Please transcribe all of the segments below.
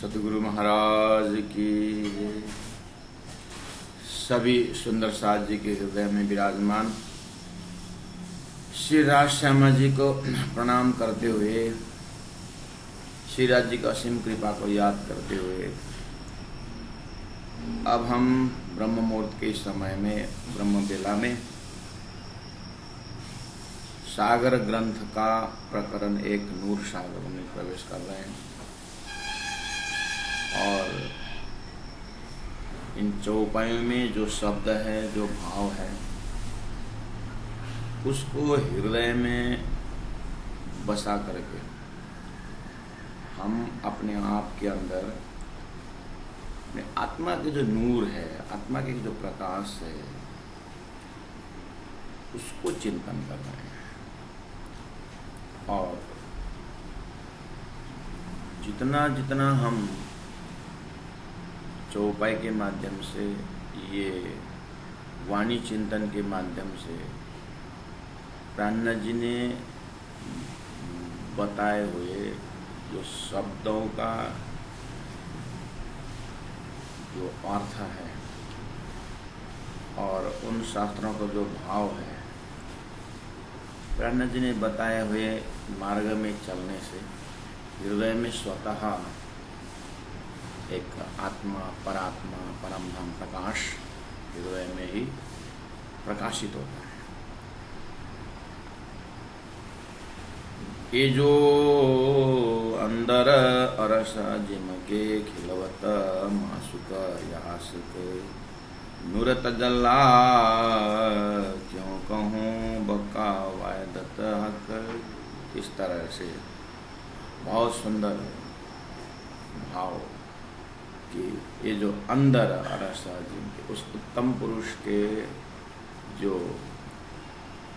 सद्गुरु महाराज की सभी सुंदर साथ जी के हृदय में विराजमान श्री राज श्यामा जी को प्रणाम करते हुए, श्री राज जी की असीम कृपा को याद करते हुए अब हम ब्रह्म मुहूर्त के समय में, ब्रह्म बेला में सागर ग्रंथ का प्रकरण एक नूर सागर में प्रवेश कर रहे हैं और इन चौपाइयों में जो शब्द है, जो भाव है, उसको हृदय में बसा करके हम अपने आप के अंदर अपने आत्मा के जो नूर है, आत्मा के जो प्रकाश है, उसको चिंतन कर रहे हैं। और जितना जितना हम चौपाई के माध्यम से, ये वाणी चिंतन के माध्यम से प्राणनाथ जी ने बताए हुए जो शब्दों का जो अर्थ है और उन शास्त्रों का जो भाव है, प्राणनाथ जी ने बताए हुए मार्ग में चलने से हृदय में स्वतः एक आत्मा, परात्मा, परमधाम प्रकाश हृदय में ही प्रकाशित होता है। ये जो अंदर अरस जिमके खिलवत मासुक यासक नूरत जल्ला क्यों कहूँ बका वायदत हक। इस तरह से बहुत सुंदर भाव कि ये जो अंदर अरसा जिनके उस उत्तम पुरुष के जो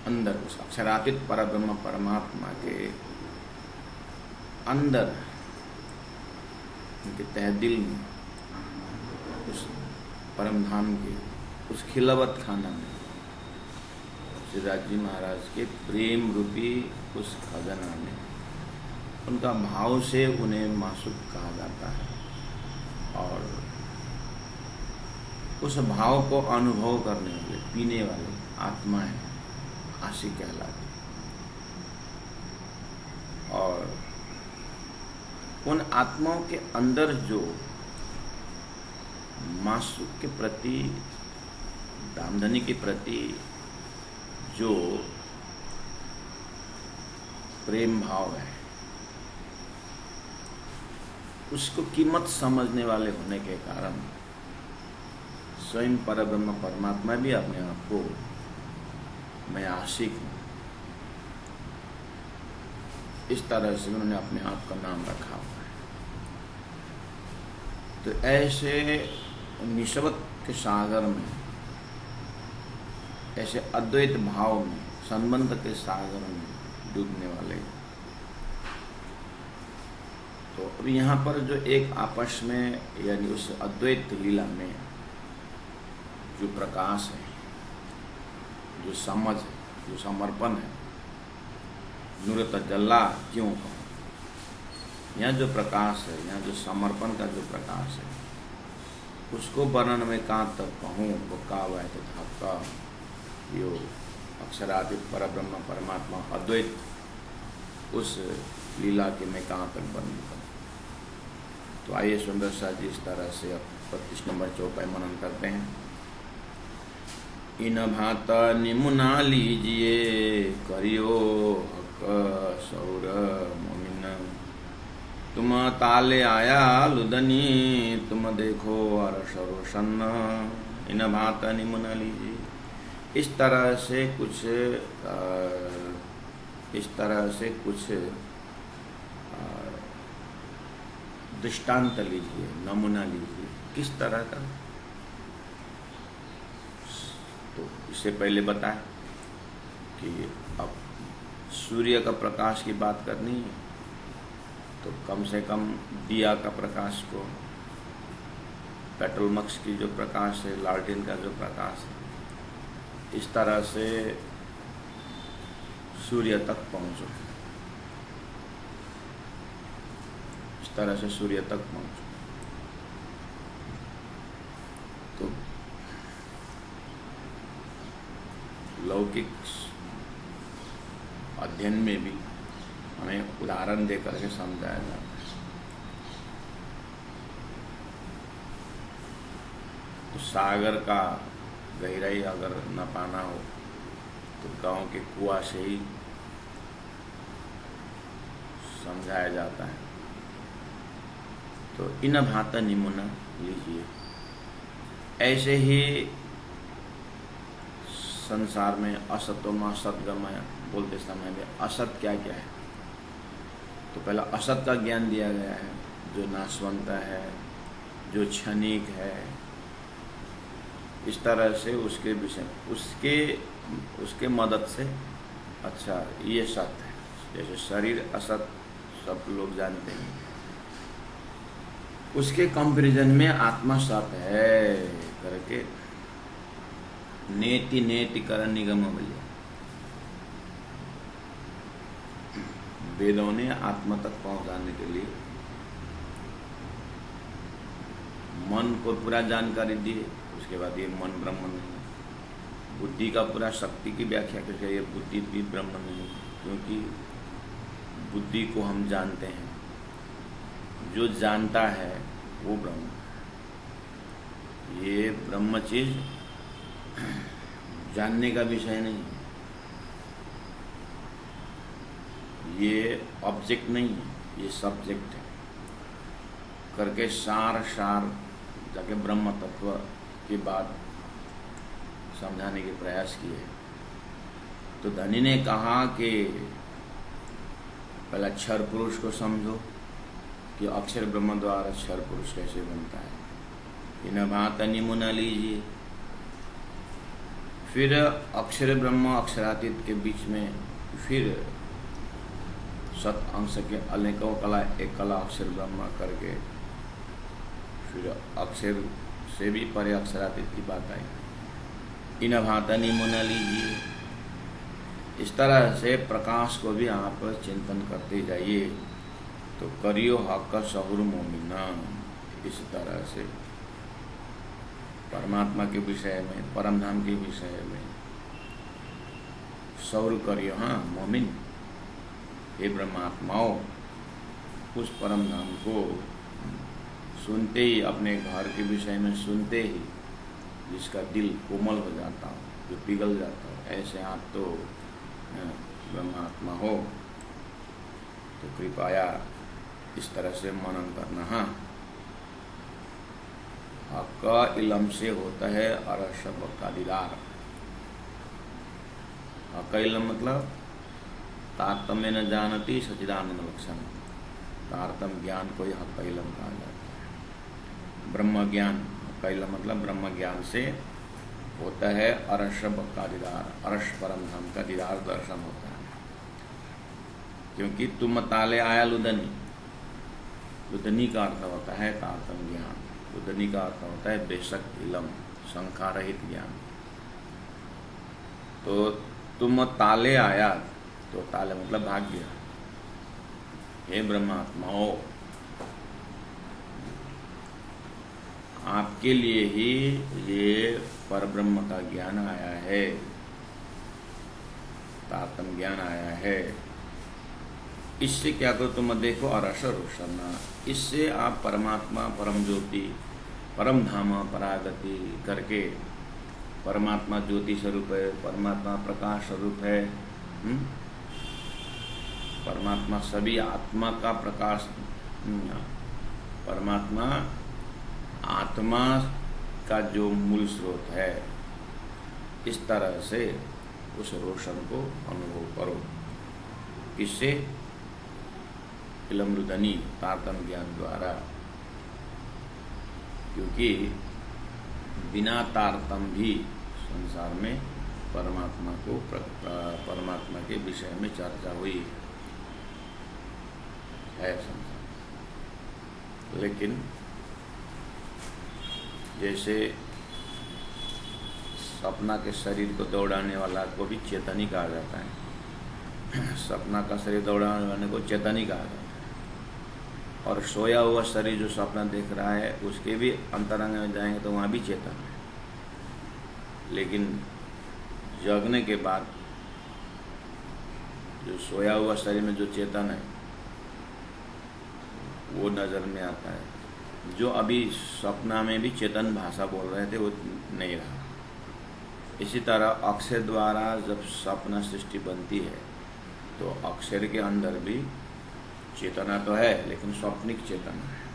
अंदर, उस अक्षरातीत परब्रह्म परमात्मा के अंदर, उनके तहे दिल में, उस परमधाम के उस खिलवत खाना में श्री राज जी महाराज के प्रेम रूपी उस खजाना में उनका भाव से उन्हें मासुक कहा जाता है और उस भाव को अनुभव करने वाले, पीने वाले आत्माएं आशिक कहलाती। और उन आत्माओं के अंदर जो मासुक के प्रति, दामधनी के प्रति जो प्रेम भाव है, उसको कीमत समझने वाले होने के कारण स्वयं परब्रह्म परमात्मा भी अपने आप को मैं आशिक हूँ, इस तरह से उन्होंने अपने आप का नाम रखा हुआ है। तो ऐसे निस्बत के सागर में, ऐसे अद्वैत भाव में, संबंध के सागर में डूबने वाले, तो अब यहाँ पर जो एक आपस में, यानी उस अद्वैत लीला में जो प्रकाश है, जो समझ है, जो समर्पण है, नूरत जल्ला क्यों कहूँ, यहाँ जो प्रकाश है, यहाँ जो समर्पण का जो प्रकाश है, उसको वर्णन में कहाँ तक कहूँ, वो काव्य तथा का यो अक्षरातीत परब्रह्म परमात्मा अद्वैत, उस लीला के मैं कहाँ तक वर्णन करूँ। तो आइए सुंदर सा जी इस तरह से अब 25 नंबर चौपाई मनन करते हैं। इन भात निमुना लीजिए करियो हक सौर मोमिन, तुम ताले आया लुदनी तुम देखो अरस रोशन। इन भात निमुना लीजिए, इस तरह से कुछ दृष्टांत लीजिए, नमूना लीजिए। किस तरह का? तो इससे पहले बताएं कि अब सूर्य का प्रकाश की बात करनी है तो कम से कम दिया का प्रकाश को, पेट्रोल मक्स की जो प्रकाश है, लालटेन का जो प्रकाश है, इस तरह से सूर्य तक पहुँचो, इस तरह से सूर्य तक पहुँचो। लौकिक अध्ययन में भी हमें उदाहरण दे करके समझाया जाता है। तो सागर का गहराई अगर न पाना हो तो गांव के कुआं से ही समझाया जाता है। तो इन भात निमुना लीजिए। ऐसे ही संसार में असतोमा सतगमय बोलते समय में असत क्या क्या है, तो पहला असत का ज्ञान दिया गया है, जो नाशवंत है, जो क्षणिक है। इस तरह से उसके विषय उसके मदद से अच्छा ये सत है। जैसे शरीर असत सब लोग जानते हैं, उसके कंपैरिजन में आत्मा सत है करके नेति नेति कर निगम मिले। वेदों ने आत्मा तक पहुंचाने के लिए मन को पूरा जानकारी दी। उसके बाद ये मन ब्रह्म नहीं, बुद्धि का पूरा शक्ति की व्याख्या करके ये बुद्धि भी ब्रह्म नहीं, क्योंकि बुद्धि को हम जानते हैं, जो जानता है वो ब्रह्म। ये ब्रह्म चीज जानने का विषय नहीं, ये ऑब्जेक्ट नहीं है, ये सब्जेक्ट है करके सार जाके ब्रह्म तत्व की बात समझाने के प्रयास किए। तो धनी ने कहा कि पहला क्षर पुरुष को समझो कि अक्षर ब्रह्म द्वारा क्षर पुरुष कैसे बनता है। इन भात निमुना लीजिए। फिर अक्षर ब्रह्म अक्षरातीत के बीच में फिर सत अंश के अनेकों कला एक कला अक्षर ब्रह्म करके फिर अक्षर से भी परे अक्षरातीत की बात आई। इन भात निमुना लीजिए। इस तरह से प्रकाश को भी आप चिंतन करते जाइए। तो करियो हक सहुर मोमिना। इस तरह से परमात्मा के विषय में, परम धाम के विषय में सौर करियो। हाँ मोमिन, हे ब्रह्मात्माओं, उस परम धाम को सुनते ही, अपने घर के विषय में सुनते ही जिसका दिल कोमल हो जाता हो, जो पिघल जाता हो, ऐसे आप तो ब्रह्मात्मा हो। तो कृपया इस तरह से मनन करना। हाँ, हक इलम से होता है अरशब का दीदार। हक इलम मतलब तारतम्य न जानती सचिदानंद लक्षण। तारतम ज्ञान को ही हक इलम कहा जाता है। ब्रह्म ज्ञान, हक इलम मतलब ब्रह्म ज्ञान से होता है अरशब का दीदार। अरश परम धाम का दीदार दर्शन होता है। क्योंकि तुम ताले आया लुदनी। लुदनी का अर्थ होता है तारतम ज्ञान। लुदनी का अर्थ होता है बेशक इलम, शंका रहित ज्ञान। तो तुम ताले आया, तो ताले मतलब भाग्य। हे ब्रह्मात्माओं, आपके लिए ही ये परब्रह्म का ज्ञान आया है, तारतम ज्ञान आया है। इससे क्या करो, तुम देखो अरस रोशना। इससे आप परमात्मा, परम ज्योति, परम धाम, परागति करके, परमात्मा ज्योति स्वरूप है, परमात्मा प्रकाश स्वरूप है। परमात्मा सभी आत्मा का प्रकाश, परमात्मा आत्मा का जो मूल स्रोत है। इस तरह से उस रोशन को अनुभव करो। इससे इलमरुदनी, तारतम ज्ञान द्वारा। क्योंकि बिना तारतम भी संसार में परमात्मा को, परमात्मा के विषय में चर्चा हुई है संसार। लेकिन जैसे सपना के शरीर को दौड़ाने वाला को भी चेतन ही कहा जाता है। सपना का शरीर दौड़ाने वाले को चेतन ही कहा जाता है। और सोया हुआ शरीर जो सपना देख रहा है, उसके भी अंतरंग में जाएंगे तो वहाँ भी चेतन है। लेकिन जगने के बाद जो सोया हुआ शरीर में जो चेतन है वो नज़र में आता है। जो अभी सपना में भी चेतन भाषा बोल रहे थे वो नहीं रहा। इसी तरह अक्षर द्वारा जब सपना सृष्टि बनती है तो अक्षर के अंदर भी चेतना तो है लेकिन स्वप्निक चेतना है।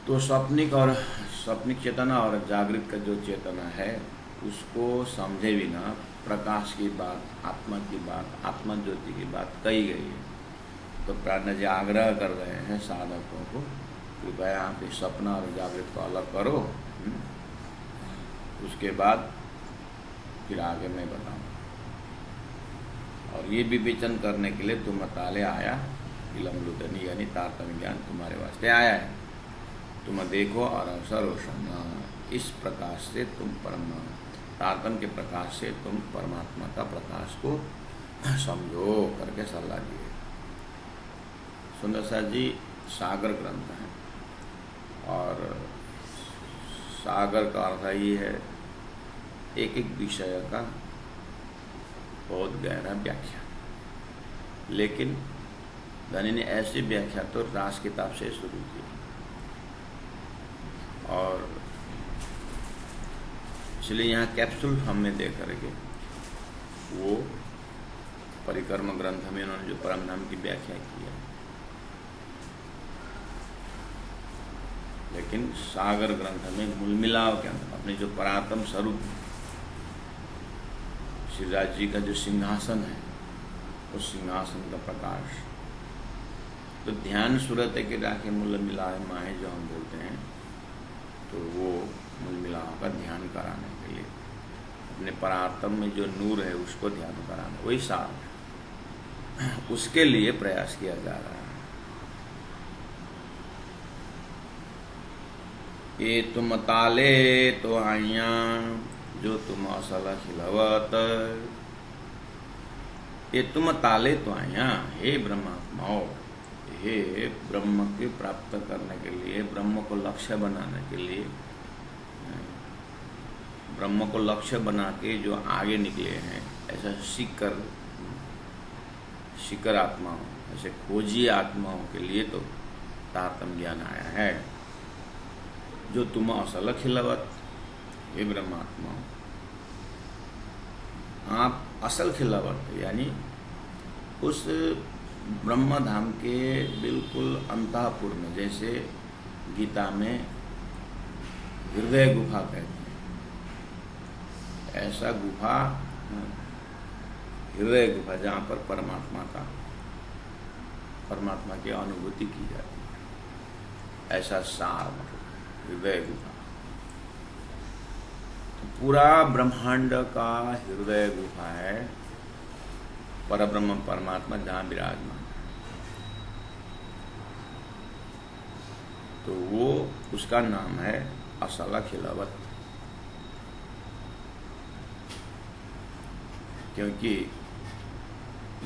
तो स्वप्निक चेतना और जागृत का जो चेतना है उसको समझे बिना प्रकाश की बात, आत्मा की बात, आत्मा ज्योति की बात कही गई है। तो प्राण जी आग्रह कर रहे हैं साधकों को, कृपया आप इस सपना और जागृत को अलग करो, उसके बाद फिर आगे मैं बताऊँ। और ये विवेचन करने के लिए तुम ताले आया, विलम्बुदनी यानी तारतम्य ज्ञान तुम्हारे वास्ते आया है। तुम देखो और अवसर रोशन, इस प्रकाश से तुम तारतम्य के प्रकाश से तुम परमात्मा का प्रकाश को समझो करके सलाह दिए। सुंदर सा जी सागर ग्रंथ है और सागर का अर्थ ये है एक एक विषय का बहुत गहरा व्याख्या। लेकिन धनी ने ऐसी व्याख्या तो रास किताब से शुरू की और इसलिए यहाँ कैप्सूल फॉर्म में दे करके वो परिक्रम ग्रंथ में उन्होंने जो परम धाम की व्याख्या की है। लेकिन सागर ग्रंथ में मूल मिलाव के अंदर अपने जो परात्म स्वरूप श्रीराज जी का जो सिंहासन है उस सिंहासन का प्रकाश, तो ध्यान सूरत के राखे मूल मिलाए माहे जो हम बोलते हैं, तो वो मूल मिलाव का ध्यान कराने के लिए अपने परात्म में जो नूर है उसको ध्यान कराना, वही सार उसके लिए प्रयास किया जा रहा है। ये तुम ताले तो आइया जो तुम असल खिलवत, ये तुम ताले तो आइया, हे ब्रह्मात्माओ, हे ब्रह्म के प्राप्त करने के लिए, ब्रह्म को लक्ष्य बनाने के लिए, ब्रह्म को लक्ष्य बना के जो आगे निकले हैं, ऐसा शिकर आत्माओं, ऐसे खोजी आत्माओं के लिए तो तारतम्य ज्ञान आया है। जो तुम असल खिलवत, हे ब्रह्मात्मा, आप असल खिलवत यानी उस ब्रह्म धाम के बिल्कुल अंतःपुर में, जैसे गीता में हृदय गुफा कहते हैं, ऐसा गुफा, हृदय गुफा जहाँ पर परमात्मा की अनुभूति की जाती है, ऐसा सार हृदय गुफा। तो पूरा ब्रह्मांड का हृदय गुफा है परब्रह्म परमात्मा जहाँ विराजमान है। तो वो उसका नाम है असल खिलवत, क्योंकि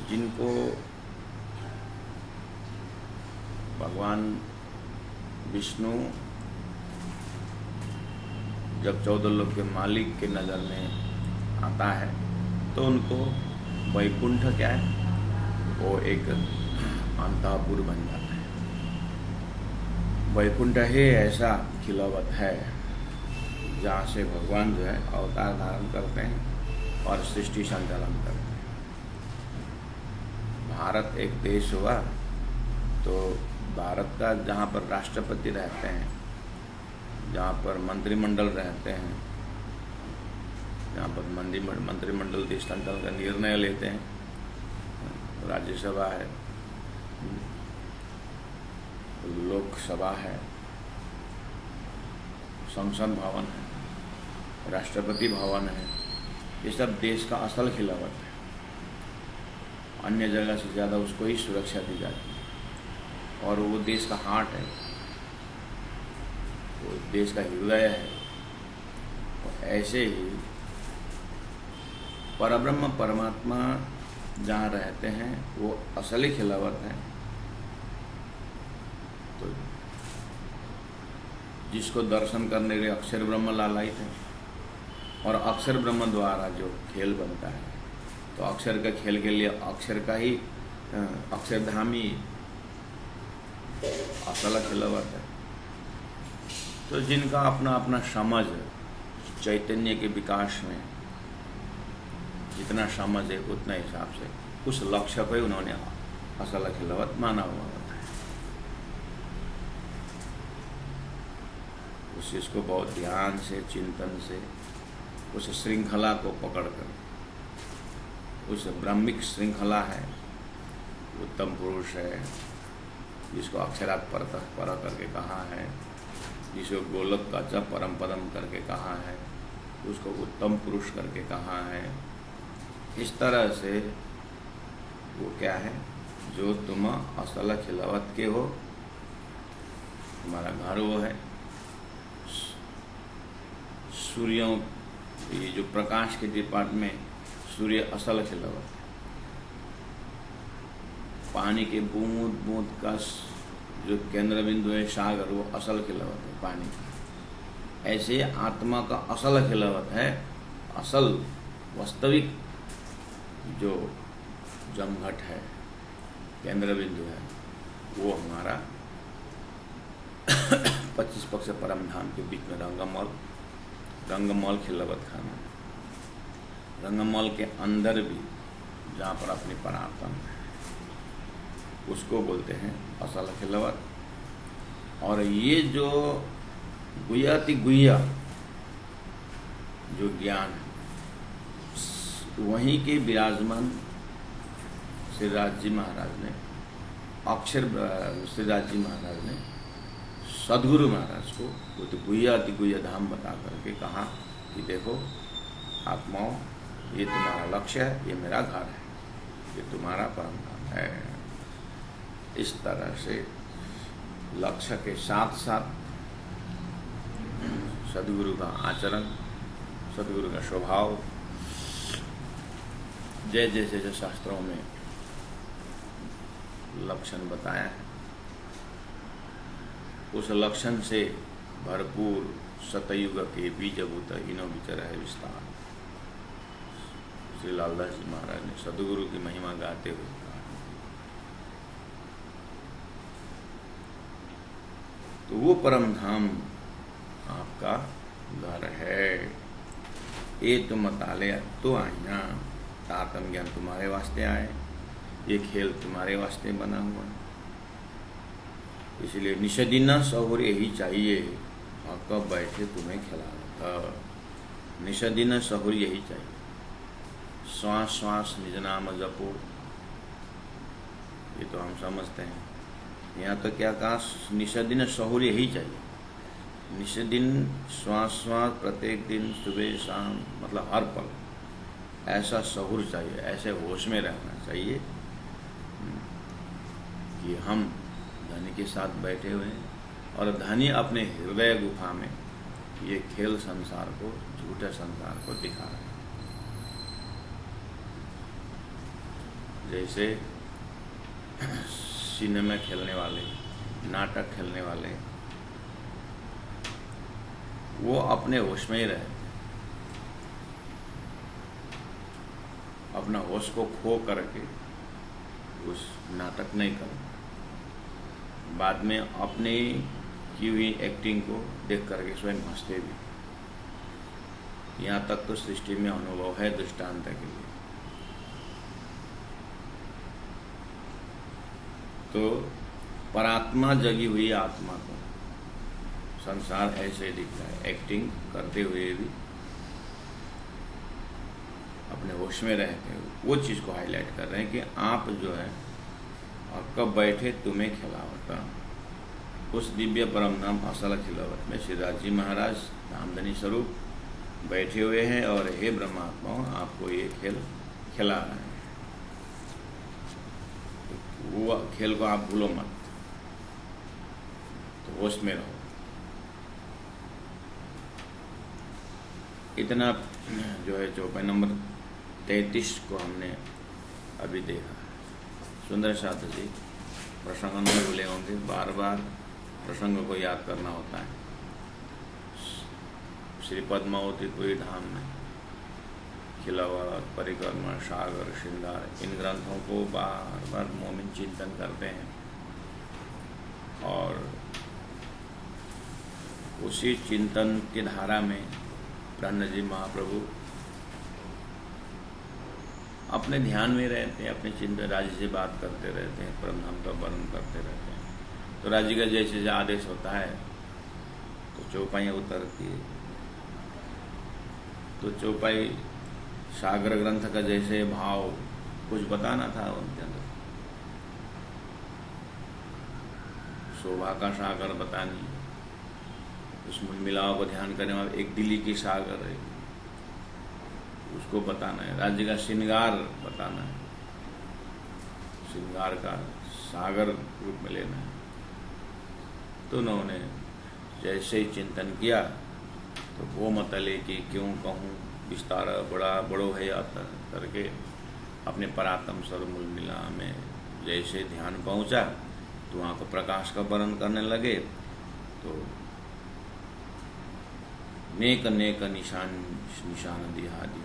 जिनको भगवान विष्णु जब 14 लोक के मालिक के नज़र में आता है तो उनको वैकुंठ क्या है, वो एक अंतःपुर बन जाता है। वैकुंठ ही ऐसा खिलवत है जहाँ से भगवान जो है अवतार धारण करते हैं और सृष्टि संचालन करते हैं। भारत एक देश हुआ तो भारत का जहाँ पर राष्ट्रपति रहते हैं, जहाँ पर मंत्रिमंडल रहते हैं, जहाँ पर मंत्रिमंडल देश संचालन का निर्णय लेते हैं, राज्यसभा है, लोकसभा है, संसद भवन है, राष्ट्रपति भवन है, ये सब देश का असल खिलावत है। अन्य जगह से ज़्यादा उसको ही सुरक्षा दी जाती है और वो देश का हार्ट है, वो देश का हृदय है। और ऐसे ही परब्रह्म परमात्मा जहाँ रहते हैं वो असली खिलावत है। तो जिसको दर्शन करने के लिए अक्षर ब्रह्म लालायित है, और अक्षर ब्रह्म द्वारा जो खेल बनता है, तो अक्षर का खेल के लिए अक्षर का ही अक्षरधाम ही असल खिलवत है। तो जिनका अपना अपना समझ चैतन्य के विकास में जितना समझ है उतना हिसाब से उस लक्ष्य को ही उन्होंने असल खिलवत माना हुआ होता है। उस चीज को बहुत ध्यान से चिंतन से उस श्रृंखला को पकड़कर, उस ब्रह्मिक श्रृंखला है, उत्तम पुरुष है जिसको अक्षरात् पर करके कहा है, जिसको गोलक का च परम पदम करके कहा है, उसको उत्तम पुरुष करके कहा है। इस तरह से वो क्या है, जो तुम असल खिलवत के हो, तुम्हारा घर वो है। सूर्यों, ये जो प्रकाश के डिपार्टमेंट में सूर्य असल खिलवत है। पानी के बूंद बूंद का जो केंद्र बिंदु है सागर, वो असल खिलवत है पानी की। ऐसे आत्मा का असल खिलवत है, असल वास्तविक जो जमघट है, केंद्र बिंदु है, वो हमारा 25 पक्ष परम धाम के बीच में रंगमौल खिलवत खाना है। रंगमौल के अंदर भी जहाँ पर अपनी परात्मा है, उसको बोलते हैं असल खिलवत। और ये जो गुह्याति गुह्या जो ज्ञान है, वहीं के विराजमान श्रीराज जी महाराज ने, अक्षर श्रीराज जी महाराज ने सदगुरु महाराज को वो तो गुह्याति गुह्य धाम बता करके कहा कि देखो आत्माओं, ये तुम्हारा लक्ष्य है, ये मेरा घर है, ये तुम्हारा परम धाम है। इस तरह से लक्ष्य के साथ साथ सदगुरु का आचरण, सदगुरु का स्वभाव, जैसे जो शास्त्रों में लक्षण बताया है, उस लक्षण से भरपूर सतयुग के बीजभूत इनो विचर है विस्तार। श्री लालदास जी महाराज ने सदगुरु की महिमा गाते हुए कहा। तो वो परम धाम आपका घर है। ये तुम ताले तो आईना, तातम ज्ञान तुम्हारे वास्ते आए, ये खेल तुम्हारे वास्ते बना हुआ है। इसलिए निषदिना सहुर यही चाहिए, और कब बैठे तुम्हें खिलाना। निषदिना सहुर यही चाहिए, श्वास श्वास निज नाम जपो, ये तो हम समझते हैं। यहाँ तो क्या कहा, निषदिन सहुर यही चाहिए। निषदिन श्वास श्वास, प्रत्येक दिन सुबह शाम, मतलब हर पल ऐसा सहूर चाहिए, ऐसे होश में रहना चाहिए कि हम धनी के साथ बैठे हुए हैं और धनी अपने हृदय गुफा में ये खेल संसार को, झूठे संसार को दिखा रहे हैं। जैसे सिनेमा खेलने वाले, नाटक खेलने वाले, वो अपने होश में ही रहे, अपना होश को खो करके उस नाटक नहीं करना। बाद में अपने की हुई एक्टिंग को देख करके स्वयं हंसते भी। यहाँ तक तो सृष्टि में अनुभव है दृष्टांत के लिए। तो परात्मा जगी हुई आत्मा को संसार ऐसे दिखता है, एक्टिंग करते हुए भी अपने होश में रहते हुए। वो चीज़ को हाईलाइट कर रहे हैं कि आप जो है, और कब बैठे तुम्हें खिलावता, उस दिव्य परम धाम असल खिलावत में श्रीराज जी महाराज धामधनी स्वरूप बैठे हुए हैं और हे ब्रह्मात्माओं, आपको ये खेल खिला रहे हैं। तो वो खेल को आप भूलो मत, तो होश में रहो। इतना जो है चौपाई नंबर 33 को हमने अभी देखा। सुंदर शास्त्री जी प्रसंग में भूले होंगे, बार बार प्रसंग को याद करना होता है। श्री पद्मावती धाम में खिलावत, परिक्रमा, सागर, श्रृंगार, इन ग्रंथों को बार बार मोमिन चिंतन करते हैं और उसी चिंतन की धारा में ब्रह्म जी महाप्रभु अपने ध्यान में रहते हैं, अपने चिंतन राज्य से बात करते रहते हैं, परमधाम का वर्णन करते रहते हैं। तो राज्य का जैसे जैसे आदेश होता है तो चौपाइयाँ उतरती है। तो चौपाई सागर ग्रंथ का जैसे भाव कुछ बताना था उनके अंदर, शोभा का सागर बतानी, उसमें मिलाव को ध्यान करने वाला एक दिल्ली की सागर है उसको बताना है, राज्य का श्रृंगार बताना है, श्रृंगार का सागर रूप में लेना है। तो उन्होंने जैसे ही चिंतन किया तो वो मतले कि क्यों कहूँ विस्तार बड़ा बड़ो है आता करके अपने परात्म सर्वमूल मिला में जैसे ध्यान पहुँचा तो वहाँ को प्रकाश का वर्णन करने लगे। तो नेक नेक निशान दिहा दी।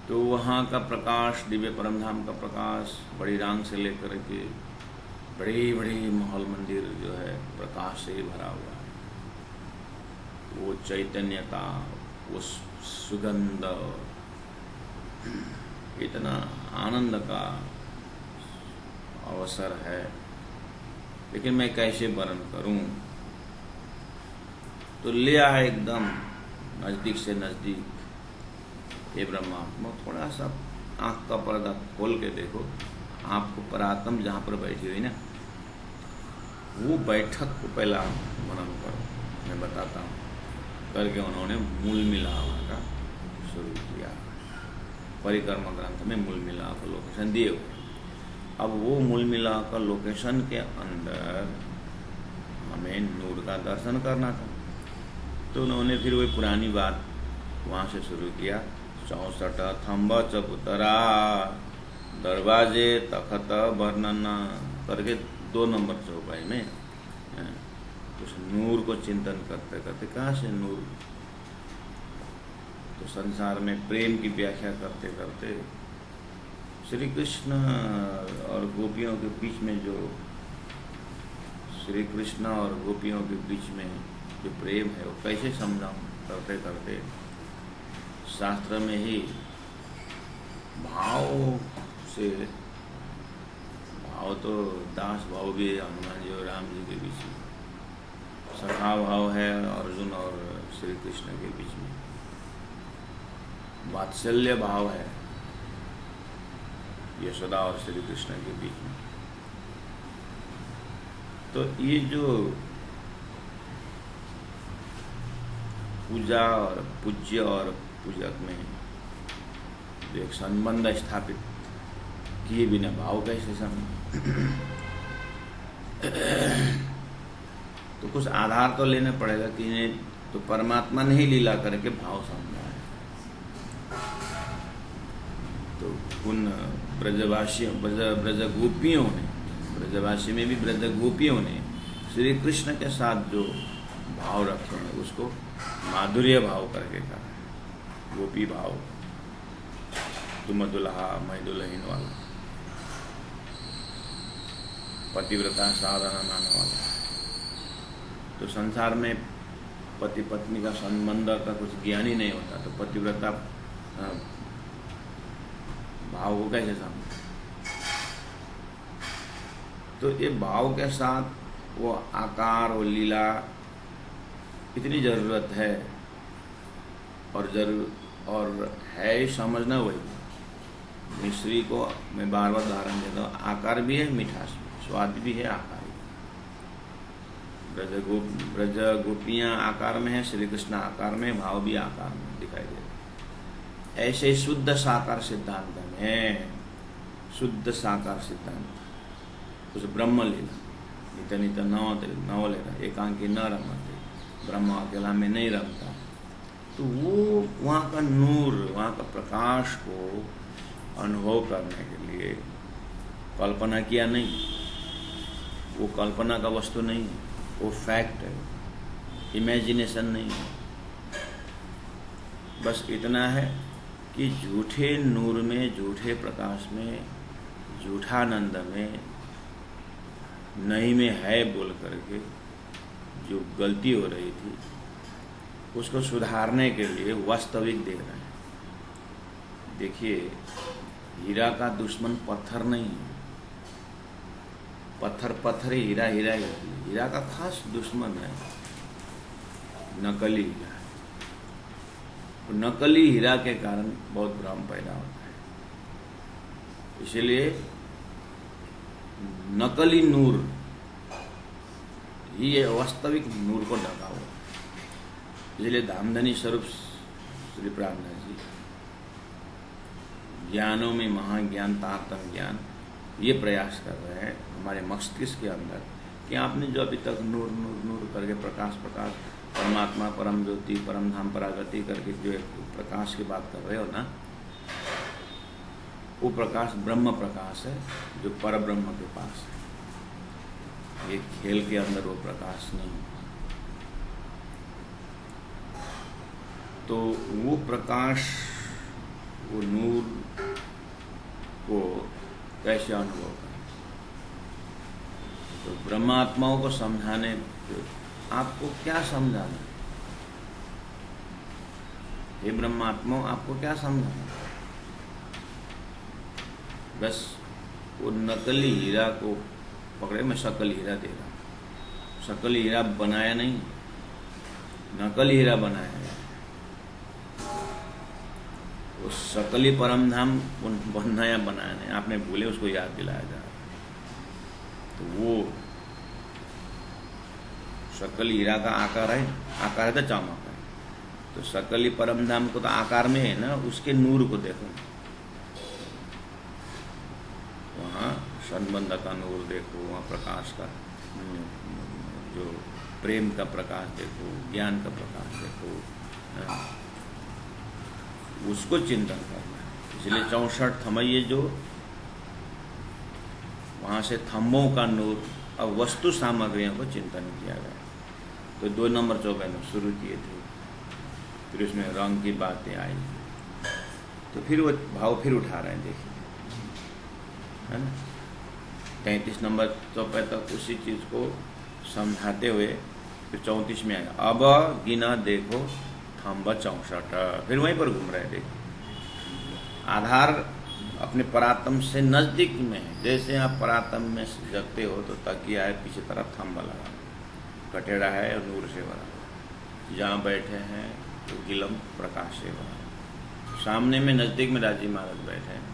तो वहाँ का प्रकाश, दिव्य परमधाम का प्रकाश बड़ी रांग से लेकर के बड़ी बड़ी महल मंदिर जो है प्रकाश से भरा हुआ है। वो चैतन्य का वो सुगंध, इतना आनंद का अवसर है, लेकिन मैं कैसे वर्णन करूं। तो ले आया एकदम नजदीक से नजदीक। ये ब्रह्मात्मा थोड़ा सा आंख का पर्दा खोल के देखो, आपको परात्म जहाँ पर बैठी हुई ना वो बैठक को पहला वर्णन करो, मैं बताता हूँ करके उन्होंने मूल मिलाप का शुरू किया। परिक्रमा ग्रंथ में मूल मिलाप का लोकेशन दिए हुए। अब वो मूल मिलाप का लोकेशन के अंदर हमें नूर का दर्शन करना था। तो उन्होंने फिर वही पुरानी बात वहाँ से शुरू किया। 64 थम्ब चबूतरा दरवाजे तखत वर्णन करके 2 नंबर चौपाई में उस नूर को चिंतन करते करते, कहाँ से नूर, तो संसार में प्रेम की व्याख्या करते करते श्री कृष्ण और गोपियों के बीच में जो श्री कृष्ण और गोपियों के बीच में जो प्रेम है वो कैसे समझाऊं करते करते शास्त्र में ही भाव से, भाव तो दास भाव भी है हनुमान जी और राम जी के बीच में, सखा भाव है अर्जुन और श्री कृष्ण के बीच में, वात्सल्य भाव है यशोदा और श्री कृष्ण के बीच में। तो ये जो पूजा और पूज्य और पूजक में जो एक संबंध स्थापित किए बिना भाव कैसे तो कुछ आधार तो लेना पड़ेगा कि इन्हें तो परमात्मा ने ही लीला करके भाव समझा है। तो उन ब्रजवासियों ब्रज गोपियों ने, ब्रजवासी में भी ब्रज गोपियों ने श्री कृष्ण के साथ जो भाव रखे हैं उसको माधुर्य भाव करके कहा है। गोपी भाव, तुम दुल्हा मैं दुल्हन वाला, पतिव्रता साधना मानने वाला। तो संसार में पति पत्नी का संबंध का कुछ ज्ञान ही नहीं होता, तो पतिव्रता भाव को कैसे समझे। तो ये भाव के साथ वो आकार और लीला इतनी जरूरत है और है समझना वही। मिश्री को मैं बार बार उदाहरण देता हूँ, आकार भी है मिठास भी, स्वाद भी है आकार भी। ब्रज गोपियाँ आकार में है, श्री कृष्ण आकार में, भाव भी आकार में दिखाई दे रहे। ऐसे ही शुद्ध साकार सिद्धांत में, शुद्ध साकार सिद्धांत उस ब्रह्म लीला नित नित नव लेना, एकांकी न रमते, ब्रह्म अकेला में नहीं रमता। तो वो वहाँ का नूर, वहाँ का प्रकाश को अनुभव करने के लिए कल्पना किया नहीं, वो कल्पना का वस्तु नहीं है, वो फैक्ट है। इमेजिनेशन नहीं है। बस इतना है कि झूठे नूर में, झूठे प्रकाश में, झूठानंद में, नहीं में है बोल करके जो गलती हो रही थी उसको सुधारने के लिए वास्तविक देख रहे हैं। देखिए, हीरा का दुश्मन पत्थर नहीं है, पत्थर पत्थर ही, हीरा हीरा ही। हीरा का खास दुश्मन है नकली हीरा। नकली हीरा के कारण बहुत भ्रम पैदा होता है। इसलिए नकली नूर ही वास्तविक नूर को ढका हुआ। इसलिए धामधनी स्वरूप श्री प्रहलाद जी ज्ञानों में महाज्ञान, तारतम ज्ञान, ये प्रयास कर रहे हैं हमारे मस्तिष्क के अंदर कि आपने जो अभी तक नूर नूर नूर करके प्रकाश प्रकाश, परमात्मा, परम ज्योति, परम धाम, परागति करके जो प्रकाश की बात कर रहे हो ना, वो प्रकाश ब्रह्म प्रकाश है जो पर ब्रह्म के पास है। ये खेल के अंदर वो प्रकाश नहीं। तो वो प्रकाश, वो नूर को कैसे अनुभव करें? तो ब्रह्मात्माओं को समझाने, आपको क्या समझाना? हे ब्रह्मात्माओं, आपको क्या समझाना? बस वो नकली हीरा को पकड़े, मैं शकल हीरा दे रहा हूँ। शकल हीरा बनाया नहीं, नकली हीरा बनाया है। वो शकली परम धाम बनना या बनाया नहीं, आपने भूले उसको याद दिलाया जा रहा है। तो वो शकली हीरा का आकार है तो चमक है। तो शकली परम धाम को तो आकार में है ना, उसके नूर को देखो, वहाँ संबंध का नूर देखो, वहाँ प्रकाश का जो प्रेम का प्रकाश देखो, ज्ञान का प्रकाश देखो, उसको चिंतन करना है। इसलिए 64 थमैये जो वहाँ से थम्बों का नूर और वस्तु सामग्रियों को चिंतन किया गया। तो 2 नंबर चौपाई में शुरू किए थे, फिर उसमें रंग की बातें आई, तो फिर वो भाव फिर उठा रहे हैं, देखिए, है ना। 33 नंबर चौपाई तक उसी चीज़ को समझाते हुए फिर 34 में आएगा, अब गिना देखो थम्ब 64, फिर वहीं पर घूम रहे। देखिए, आधार अपने परात्म से नजदीक में है। जैसे आप परात्म में जगते हो तो तकिया है, पीछे तरफ थम्बा लगा, कटेड़ा है और नूर से भरा। जहाँ बैठे हैं तो गिलम प्रकाश से भरा। सामने में नजदीक में राजी महाराज बैठे हैं,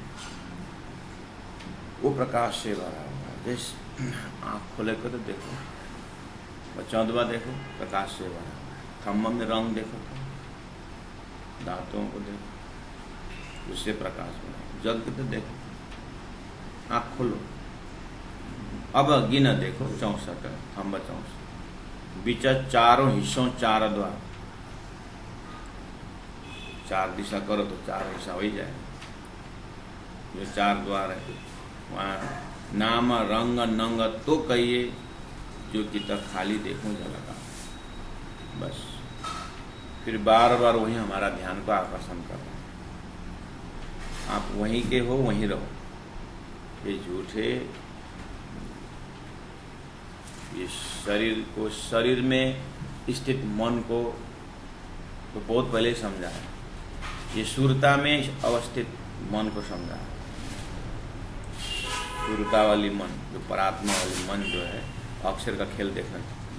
वो प्रकाश से भरा हुआ है। जैसे आँख खोले को तो देखो, 14वां देखो, प्रकाश से भरा हुआ है। थम्बा में रंग देखो, तो दांतों को देखो, उससे प्रकाश बना। जग के तो देखो, आँख खोलो, अब गिना देखो 64, थम्बा 64, बीचा चारों हिस्सों 4 द्वार, 4 दिशा करो तो 4 हिस्सा हो ही जाए। जो 4 द्वार है वहाँ नाम रंग नंग तो कहिए, जो कि तक खाली देखूं झलका। बस फिर बार बार वही हमारा ध्यान को आकर्षण कर रहे हैं। आप वहीं के हो, वहीं रहो। ये झूठे, ये शरीर में स्थित मन को तो बहुत पहले समझा है। ये सूरता में अवस्थित मन को समझा है। सूरता वाली मन, जो परात्मा वाली मन जो है, अक्षर का खेल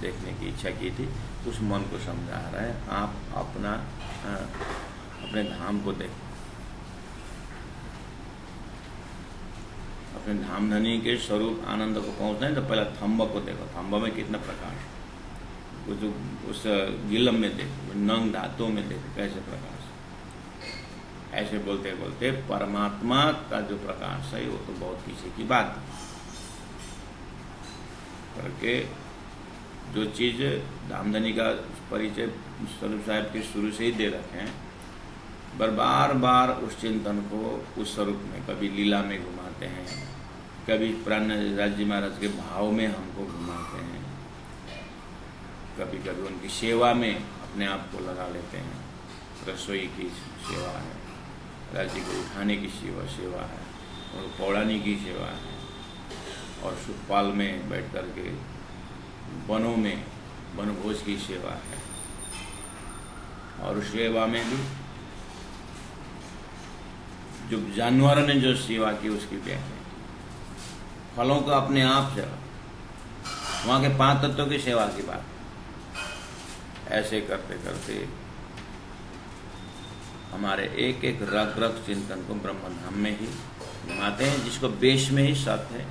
देखने की इच्छा की थी, उस मन को समझा रहा है। आप अपने धाम को देखो, अपने धामधनी के स्वरूप आनंद को पहुंचना है तो पहले थम्बा को देखो, थम्बा में कितना प्रकाश, उस गिलम में देखो, नंग धातुओं में देखो कैसे प्रकाश। ऐसे बोलते बोलते परमात्मा का जो प्रकाश है वो तो बहुत पीछे की बात करके, जो चीज़ धामधनी का परिचय स्वरूप साहब के शुरू से ही दे रखे हैं, बार बार उस चिंतन को उस स्वरूप में, कभी लीला में घुमाते हैं, कभी प्राण राज्य महाराज के भाव में हमको घुमाते हैं, कभी कभी उनकी सेवा में अपने आप को लगा लेते हैं। रसोई की सेवा है, राज्य को उठाने की सेवा है, और पौड़ानी की सेवा है, और सुखपाल में बैठ कर के वनों में वनभोज की सेवा है। और उस सेवा में भी जो जानवरों ने जो सेवा की उसकी व्याख्या, फलों का अपने आप से, वहाँ के 5 तत्वों की सेवा की बात। ऐसे करते करते हमारे एक एक रग रग चिंतन को ब्रह्म धाम में ही घुमाते हैं, जिसको बेश में ही सत्य है,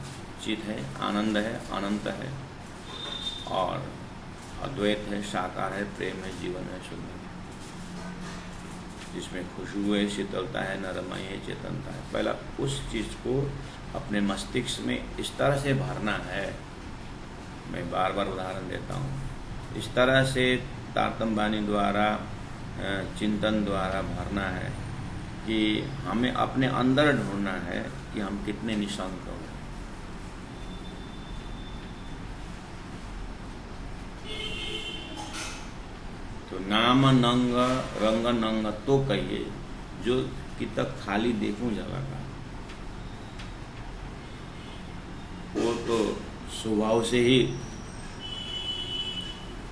चित है, आनंद है, अनंत है, और अद्वैत है, साकार है, प्रेम है, जीवन है, सुंदर है, जिसमें खुशबू है, शीतलता है, नरमाई है, चेतनता है। पहला उस चीज़ को अपने मस्तिष्क में इस तरह से भरना है। मैं बार बार उदाहरण देता हूँ। इस तरह से तारतम्य वाणी द्वारा, चिंतन द्वारा भरना है कि हमें अपने अंदर ढूंढना है कि हम कितने निशंक हो। तो नाम नंग रंग नंग तो कहिए, जो कि तक खाली देखूं जला का, वो तो स्वभाव से ही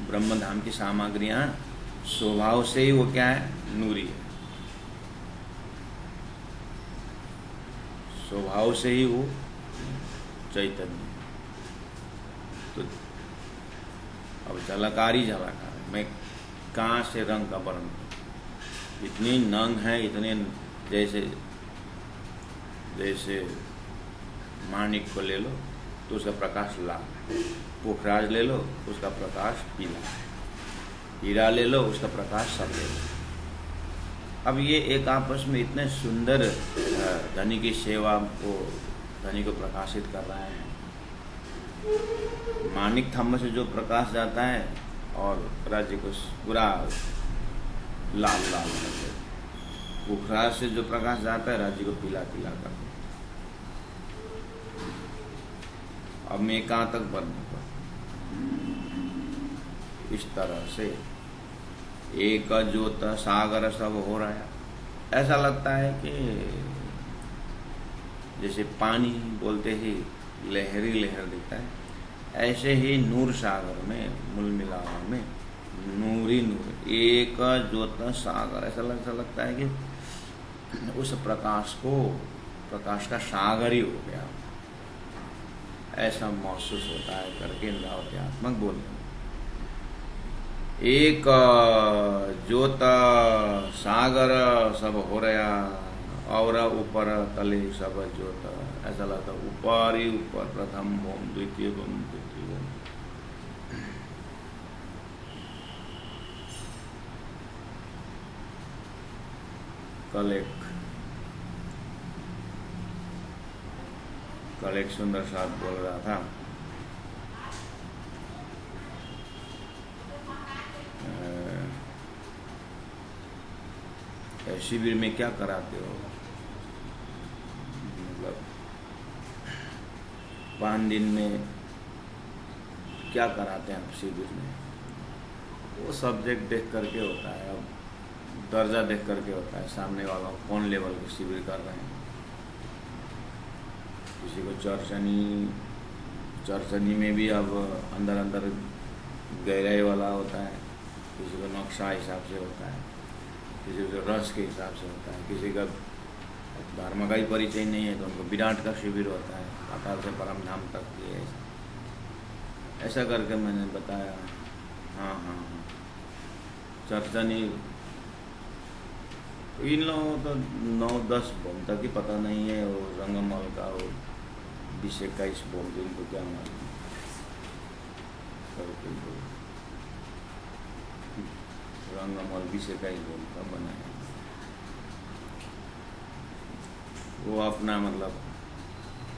ब्रह्मधाम की सामग्रियां स्वभाव से ही वो क्या है, नूरी है। स्वभाव से ही वो चैतन्य। तो अब झलकारी झलकार, मैं कहाँ से रंग का वर्णन करूं? इतनी नंग है, इतने जैसे जैसे माणिक को ले लो तो उसका प्रकाश लाल है, पुखराज ले लो उसका प्रकाश पीला है, हीरा ले लो उसका प्रकाश सफेद है। अब ये एक आपस में इतने सुंदर धनी की सेवा को, धनी को प्रकाशित कर रहे हैं। माणिक थम्ब से जो प्रकाश जाता है और राज्य को पूरा लाल लाल करते, पुखराज से जो प्रकाश जाता है राज्य को पीला पीला करते। अब मैं कहाँ तक वर्णन करूं? इस तरह से एक ज्योत सागर सब हो रहा है। ऐसा लगता है कि जैसे पानी बोलते ही लहरी लहर दिखता है, ऐसे ही नूर सागर में, मूल मिलावा में नूर ही नूर, एक ज्योत सागर। ऐसा लगता है कि उस प्रकाश को, प्रकाश का सागर ही हो गया, ऐसा महसूस होता है करके इंद्रावत्यात्मक बोलते हैं। एक ज्योत सागर सब हो रहा, और ऊपर तले सब ज्योत। ऐसा लगता है ऊपर ही ऊपर, प्रथम ओम, द्वितीय ओम, तृतीय ओम। कल एक सुंदर साथ बोल रहा था, शिविर में क्या कराते हो, मतलब 5 दिन में क्या कराते हैं आप शिविर में? वो सब्जेक्ट देख करके होता है, अब दर्जा देख करके होता है, सामने वालों कौन लेवल के शिविर कर रहे हैं। किसी को चरचनी में भी अब अंदर अंदर गहराई वाला होता है, किसी को नक्शा हिसाब से होता है, किसी को रस के हिसाब से होता है, किसी का धर्म का ही परिचय नहीं है तो उनको विराट का शिविर होता है, पाताल से परम धाम तक की। ऐसा करके मैंने बताया। हाँ, चरचनी इन लोगों को तो 9-10 बोम तक ही पता नहीं है, वो रंगमल का वो 20-21 बोम तो इनको क्या मालूम। रंगमल 20-21 बोम का बनाया, वो अपना मतलब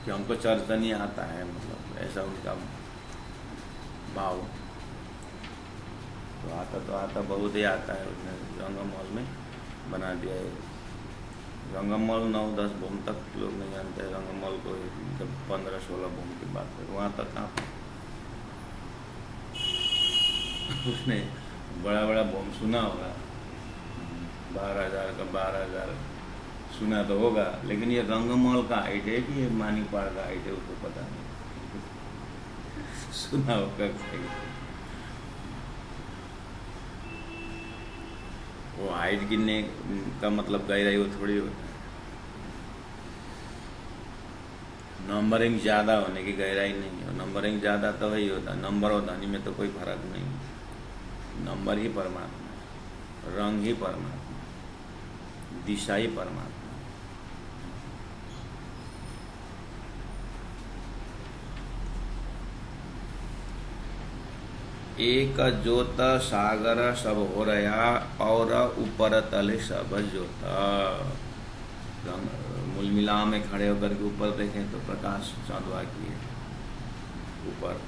कि हमको चरचनी आता है, मतलब ऐसा उनका भाव। तो आता बहुत ही आता है, उसने रंगमल में बना दिया है। रंगमल 9-10 बोम तक लोग नहीं जानते हैं, रंगमल को 15-16 बोम की बात है, वहाँ तक आप उसने बड़ा बड़ा बम सुना होगा, 12,000 का 12,000 सुना तो होगा, लेकिन ये रंगमहल का हाइट है कि ये मानीपाड़ का हाइट है उसको पता नहीं। सुना होगा कहीं। वो हाइट गिनने का मतलब गहराई वो थोड़ी होता है। नंबरिंग ज़्यादा होने की गहराई नहीं है, नंबरिंग ज़्यादा तो वही होता है, नंबर और ध्वनि में तो कोई फर्क नहीं। नंबर ही परमात्मा है, रंग ही परमात्मा, दिशा ही परमात्मा। एक जोत सागर सब हो रहा और ऊपर तले सब जोत। मूल मिला में खड़े होकर के ऊपर देखें तो प्रकाश चांदवा की है ऊपर।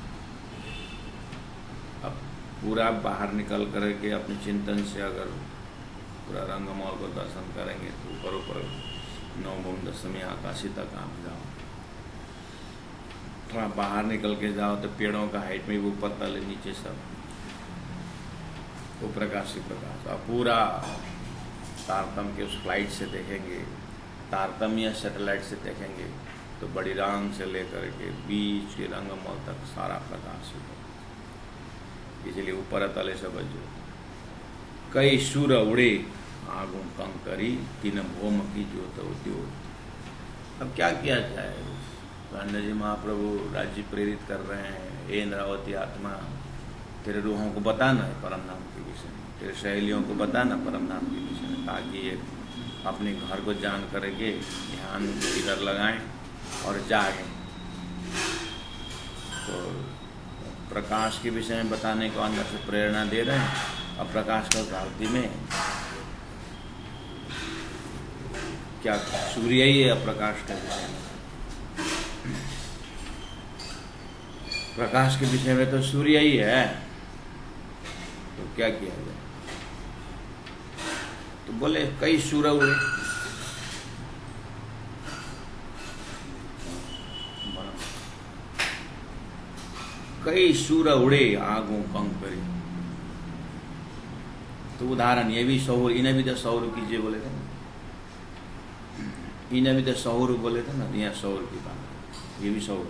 अब पूरा बाहर निकल करके अपने चिंतन से अगर पूरा रंगमहल को दर्शन करेंगे तो ऊपर ऊपर नवम दशमी आकाशी तक आप जाओ। थोड़ा बाहर निकल के जाओ तो पेड़ों का हाइट में भी ऊपर तले नीचे सब वो प्रकाश ही प्रकाश। अब पूरा तारतम्य के उस फ्लाइट से देखेंगे, तारतम्य या सैटेलाइट से देखेंगे तो बड़ी रांग से लेकर के बीच के रंगमहल तक सारा प्रकाश ही। इसलिए ऊपर तले सब जो कई सूर उड़े आगू कंकरी तीन भोम की ज्योत उद्योत। अब क्या किया जाए? पांडे जी महाप्रभु राज्य प्रेरित कर रहे हैं, हे इंद्रावती आत्मा, तेरे रूहों को बताना है परम नाम के विषय में, तेरे सहेलियों को बताना परम नाम के विषय में, ताकि ये अपने घर को जान करके ध्यान इधर लगाएं और जागें। तो प्रकाश के विषय में बताने को अंदर से प्रेरणा दे रहे हैं। अब प्रकाश का भारती में क्या सूर्य ही है प्रकाश का विषय में। प्रकाश के विषय में तो सूर्य ही है, तो क्या किया जाए? तो बोले कई सूर उड़े। कई सूर उड़े आगू कंकरी। तो उदाहरण ये भी सौर, इन्हें भी तो सौर कीजिए बोले थे ना, इन्हें भी तो सौर बोले थे ना, यहाँ सौर की बात, ये भी सौर।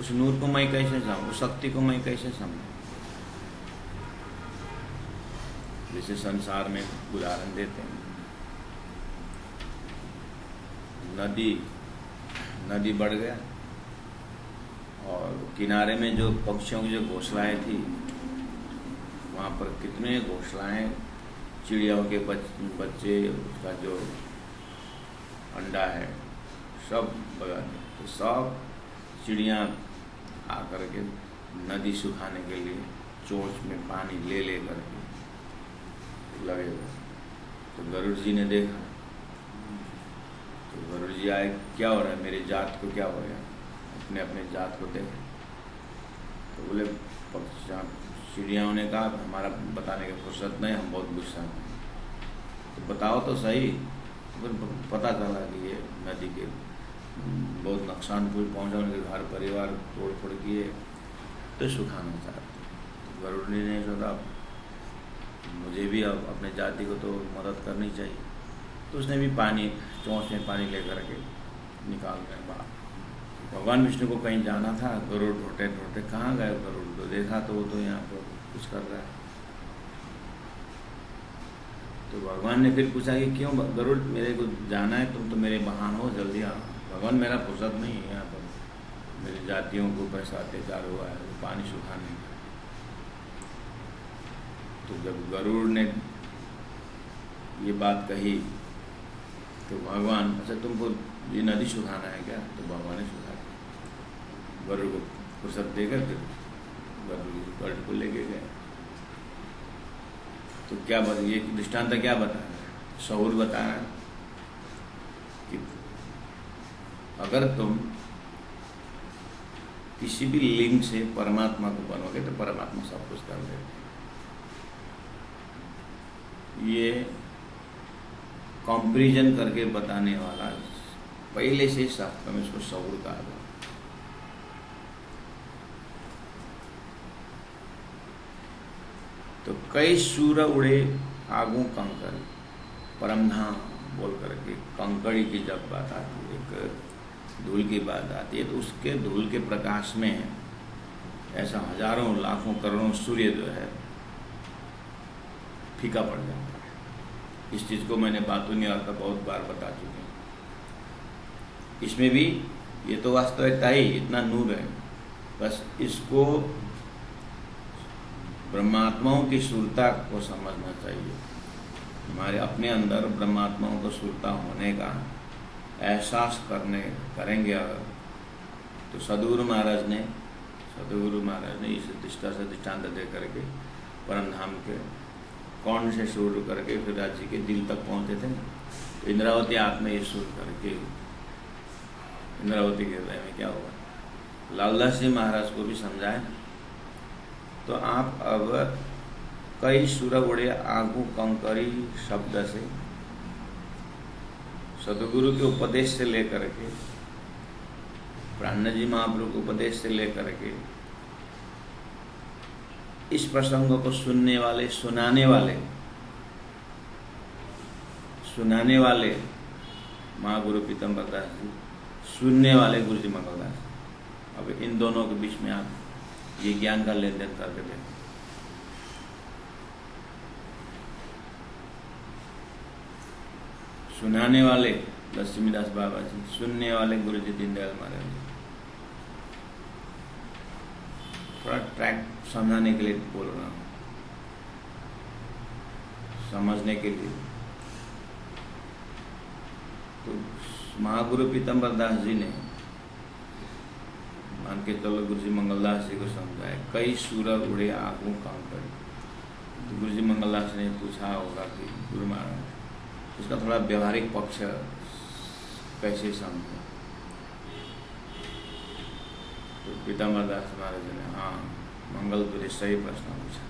उस नूर को मैं कैसे समझूं, उस शक्ति को मैं कैसे समझूं? जैसे संसार में उदाहरण देते हैं, नदी बढ़ गया और किनारे में जो पक्षियों की जो घोंसलाएं थी, वहाँ पर कितने घोंसलाएं, चिड़ियाओं के बच्चे, उसका जो अंडा है सब बगा, तो सब चिड़िया आकर के नदी सुखाने के लिए चोंच में पानी ले ले करके लगे हुए। तो गरुड़ जी ने देखा, तो गरुड़ जी आए, क्या हो रहा है, मेरी जात को क्या हो गया? अपने अपने जात को देखे तो बोले, चिड़ियाओं ने कहा हमारा बताने की फुर्सत नहीं, हम बहुत गुस्सा हैं। तो बताओ तो सही। तो पता चला कि ये नदी के बहुत नुकसान पहुँचा, उनके घर परिवार तोड़ फोड़ किए, तो सुखाना चाहते। तो गरुड़ ने सोचा मुझे भी अब अपने जाति को तो मदद करनी चाहिए। तो उसने भी पानी, चोंच में पानी लेकर के निकाल गए बाहर। भगवान विष्णु को कहीं जाना था, गरुड़ ढूंढते ढूंढते कहाँ गए गरुड़, तो देखा तो वो तो यहाँ पर कुछ कर रहा है। तो भगवान ने फिर पूछा कि क्यों गरुड़, मेरे को जाना है, तुम तो मेरे बहान हो, जल्दी आओ। भगवान मेरा फुर्सत नहीं है, यहाँ पर मेरी जातियों को पैसा अत्याचार हुआ है, पानी सुखाने का। तो जब गरुड़ ने ये बात कही तो भगवान, अच्छा तुमको ये नदी सुखाना है क्या? तो भगवान ने सुखा दिया। गरुड़ को फुर्सत देकर फिर गरुड़ को लेके गए। तो क्या बता, ये दृष्टांत क्या बता रहा है? सौर बता रहा है कि अगर तुम किसी भी लिंग से परमात्मा को बनोगे तो परमात्मा सब कुछ कर देगा। ये कंपैरिजन करके बताने वाला पहले से शास्त्र में इसको सौर कहा जाता। तो कई सूर उड़े आगू कंकर, परमधाम बोल करके कंकड़ी की जब बात आती है, एक धूल की बात आती है, तो उसके धूल के प्रकाश में ऐसा हजारों लाखों करोड़ों सूर्य जो है फीका पड़ जाता है। इस चीज़ को मैंने बातों नहीं आता बहुत बार बता चुके हैं। इसमें भी ये तो वास्तविकता ही इतना नूर है, बस इसको ब्रह्मात्माओं की सुरता को समझना चाहिए। हमारे अपने अंदर ब्रह्मात्माओं को सुरता होने का एहसास करेंगे अगर, तो सदगुरु महाराज ने इस दृष्टा से दृष्टांत दे करके परमधाम के कौन से शुरू करके फिर राज्य के दिल तक पहुँचे थे। तो इंद्रावती आत्मा ये शुरू करके इंद्रावती के हृदय में क्या होगा, लालदास जी महाराज को भी समझाए। तो आप अब कई सुर उड़े आगू कंकरी शब्द से सदगुरु के उपदेश से लेकर के, प्राण जी महाप्रभु के उपदेश से लेकर के इस प्रसंग को सुनने वाले सुनाने वाले महागुरु पीतम्बर दास जी, सुनने वाले गुरु जी मंगलदास। अब इन दोनों के बीच में आप ये ज्ञान का लेन देन करके देखें। सुनाने वाले लक्ष्मीदास बाबा जी, सुनने वाले गुरु जी दीनदयाल महाराज जी। थोड़ा ट्रैक समझाने के लिए बोल रहा हूँ, समझने के लिए। तो महागुरु पीतम्बर दास जी ने मान के चलो गुरु जी मंगलदास जी को समझाए, कई सूरज उड़े आगू कंकड़। तो गुरु जी मंगलदास ने पूछा होगा कि गुरु महाराज उसका थोड़ा व्यवहारिक पक्ष कैसे समझे। तो पीताम्बर दास महाराज ने हाँ मंगलपुरी सही प्रश्न पूछा।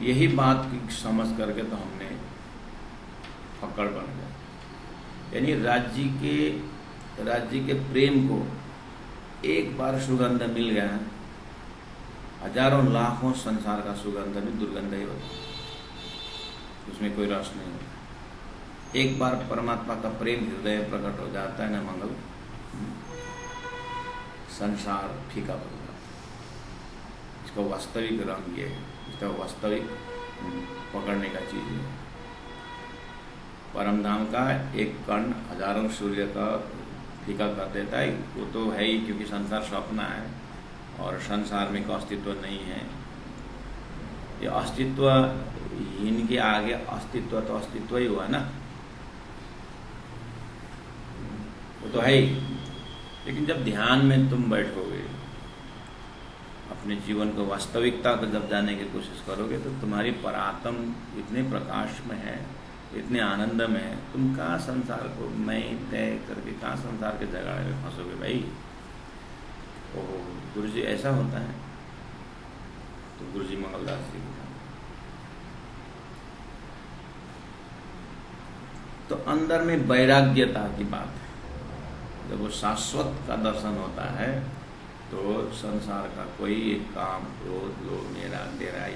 यही बात की समझ करके तो हमने पकड़ बन गया, यानी राज्य के प्रेम को एक बार सुगंध मिल गया, हजारों लाखों संसार का सुगंध भी दुर्गंध ही होता, उसमें कोई रस नहीं होता। एक बार परमात्मा का प्रेम हृदय प्रकट हो जाता है ना मंगल, संसार फीका पड़ जाता है। इसका वास्तविक रंग ये है, इसका वास्तविक पकड़ने का चीज है। परमधाम का एक कण हजारों सूर्य का फीका कर देता है, वो तो है ही, क्योंकि संसार स्वप्न है और संसार में का अस्तित्व नहीं है। ये अस्तित्व इनके आगे अस्तित्व तो अस्तित्व ही हुआ ना, वो तो है ही। लेकिन जब ध्यान में तुम बैठोगे, अपने जीवन को वास्तविकता को जब जानने की कोशिश करोगे, तो तुम्हारी परात्म इतने प्रकाश में है, इतने आनंद में है, तुम कहाँ संसार को मैं तय करके कहाँ संसार के जगाड़े में फंसोगे भाई। ओहो गुरु जी ऐसा होता है। तो गुरु जी मंगलदास जी तो अंदर में वैराग्यता की बात है। जब वो शाश्वत का दर्शन होता है तो संसार का कोई एक काम, क्रोध, लोभ, मेरा, तेरा,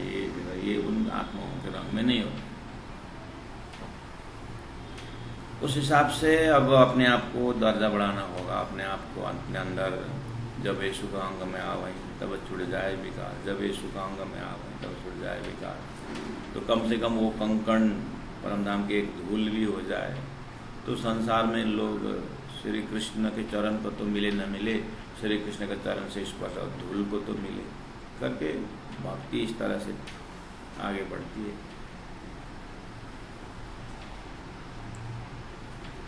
ये उन आत्माओं के रंग में नहीं होता। उस हिसाब से अब अपने आप को दर्जा बढ़ाना होगा, अपने आप को अपने अंदर जब ये सुख अंग में आवे तब छुड़ जाए विकार, जब ये सुख अंग में आवे तब छुड़ जाए विकार। तो कम से कम वो कंकण परमधाम की एक धूल भी हो जाए, तो संसार में लोग श्री कृष्ण के चरण को तो मिले न मिले, श्री कृष्ण के चरण से स्पर्श और धूल को तो मिले करके भक्ति इस तरह से आगे बढ़ती है।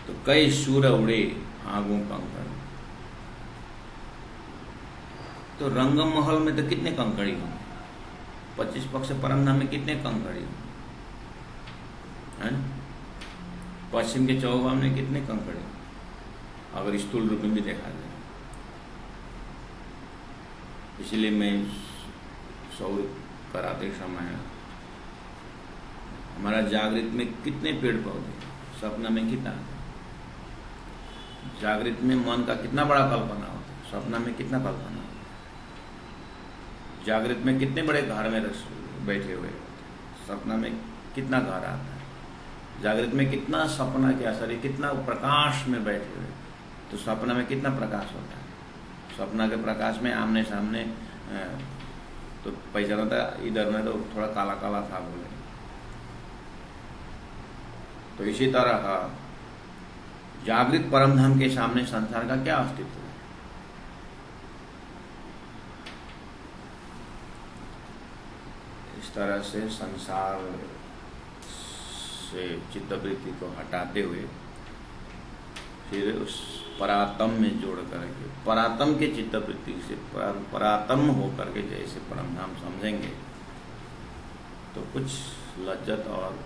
तो कई सूर उड़े आगू कंकड़। तो रंगम महल में तो कितने कंकड़ी होंगे, 25 पक्ष परमधाम में कितने कंकड़ी होंगे, पश्चिम के चौबान में कितने कंकड़ी, अगर स्थूल रूप में भी देखा जाए। इसलिए मैं सौर कराते समय हमारा जागृत में कितने पेड़ पौधे, सपना में कितना, जागृत में मन का कितना बड़ा कल्पना होता है, सपना में कितना कल्पना होता है, जागृत में कितने बड़े घर में बैठे हुए, सपना में कितना गहरा आता है, जागृत में कितना सपना के असर है, कितना प्रकाश में बैठे हुए, तो सपना में कितना प्रकाश होता है। सपना के प्रकाश में आमने सामने तो पहचाना था, इधर में तो थोड़ा काला काला था बोले। तो इसी तरह जागृत परमधाम के सामने संसार का क्या अस्तित्व है। इस तरह से संसार से चित्तवृत्ति को हटाते हुए फिर उस परातम में जोड़ करके, परातम के चित्तवृत्ति से परातम होकर के जैसे परमधाम समझेंगे तो कुछ लज्जत और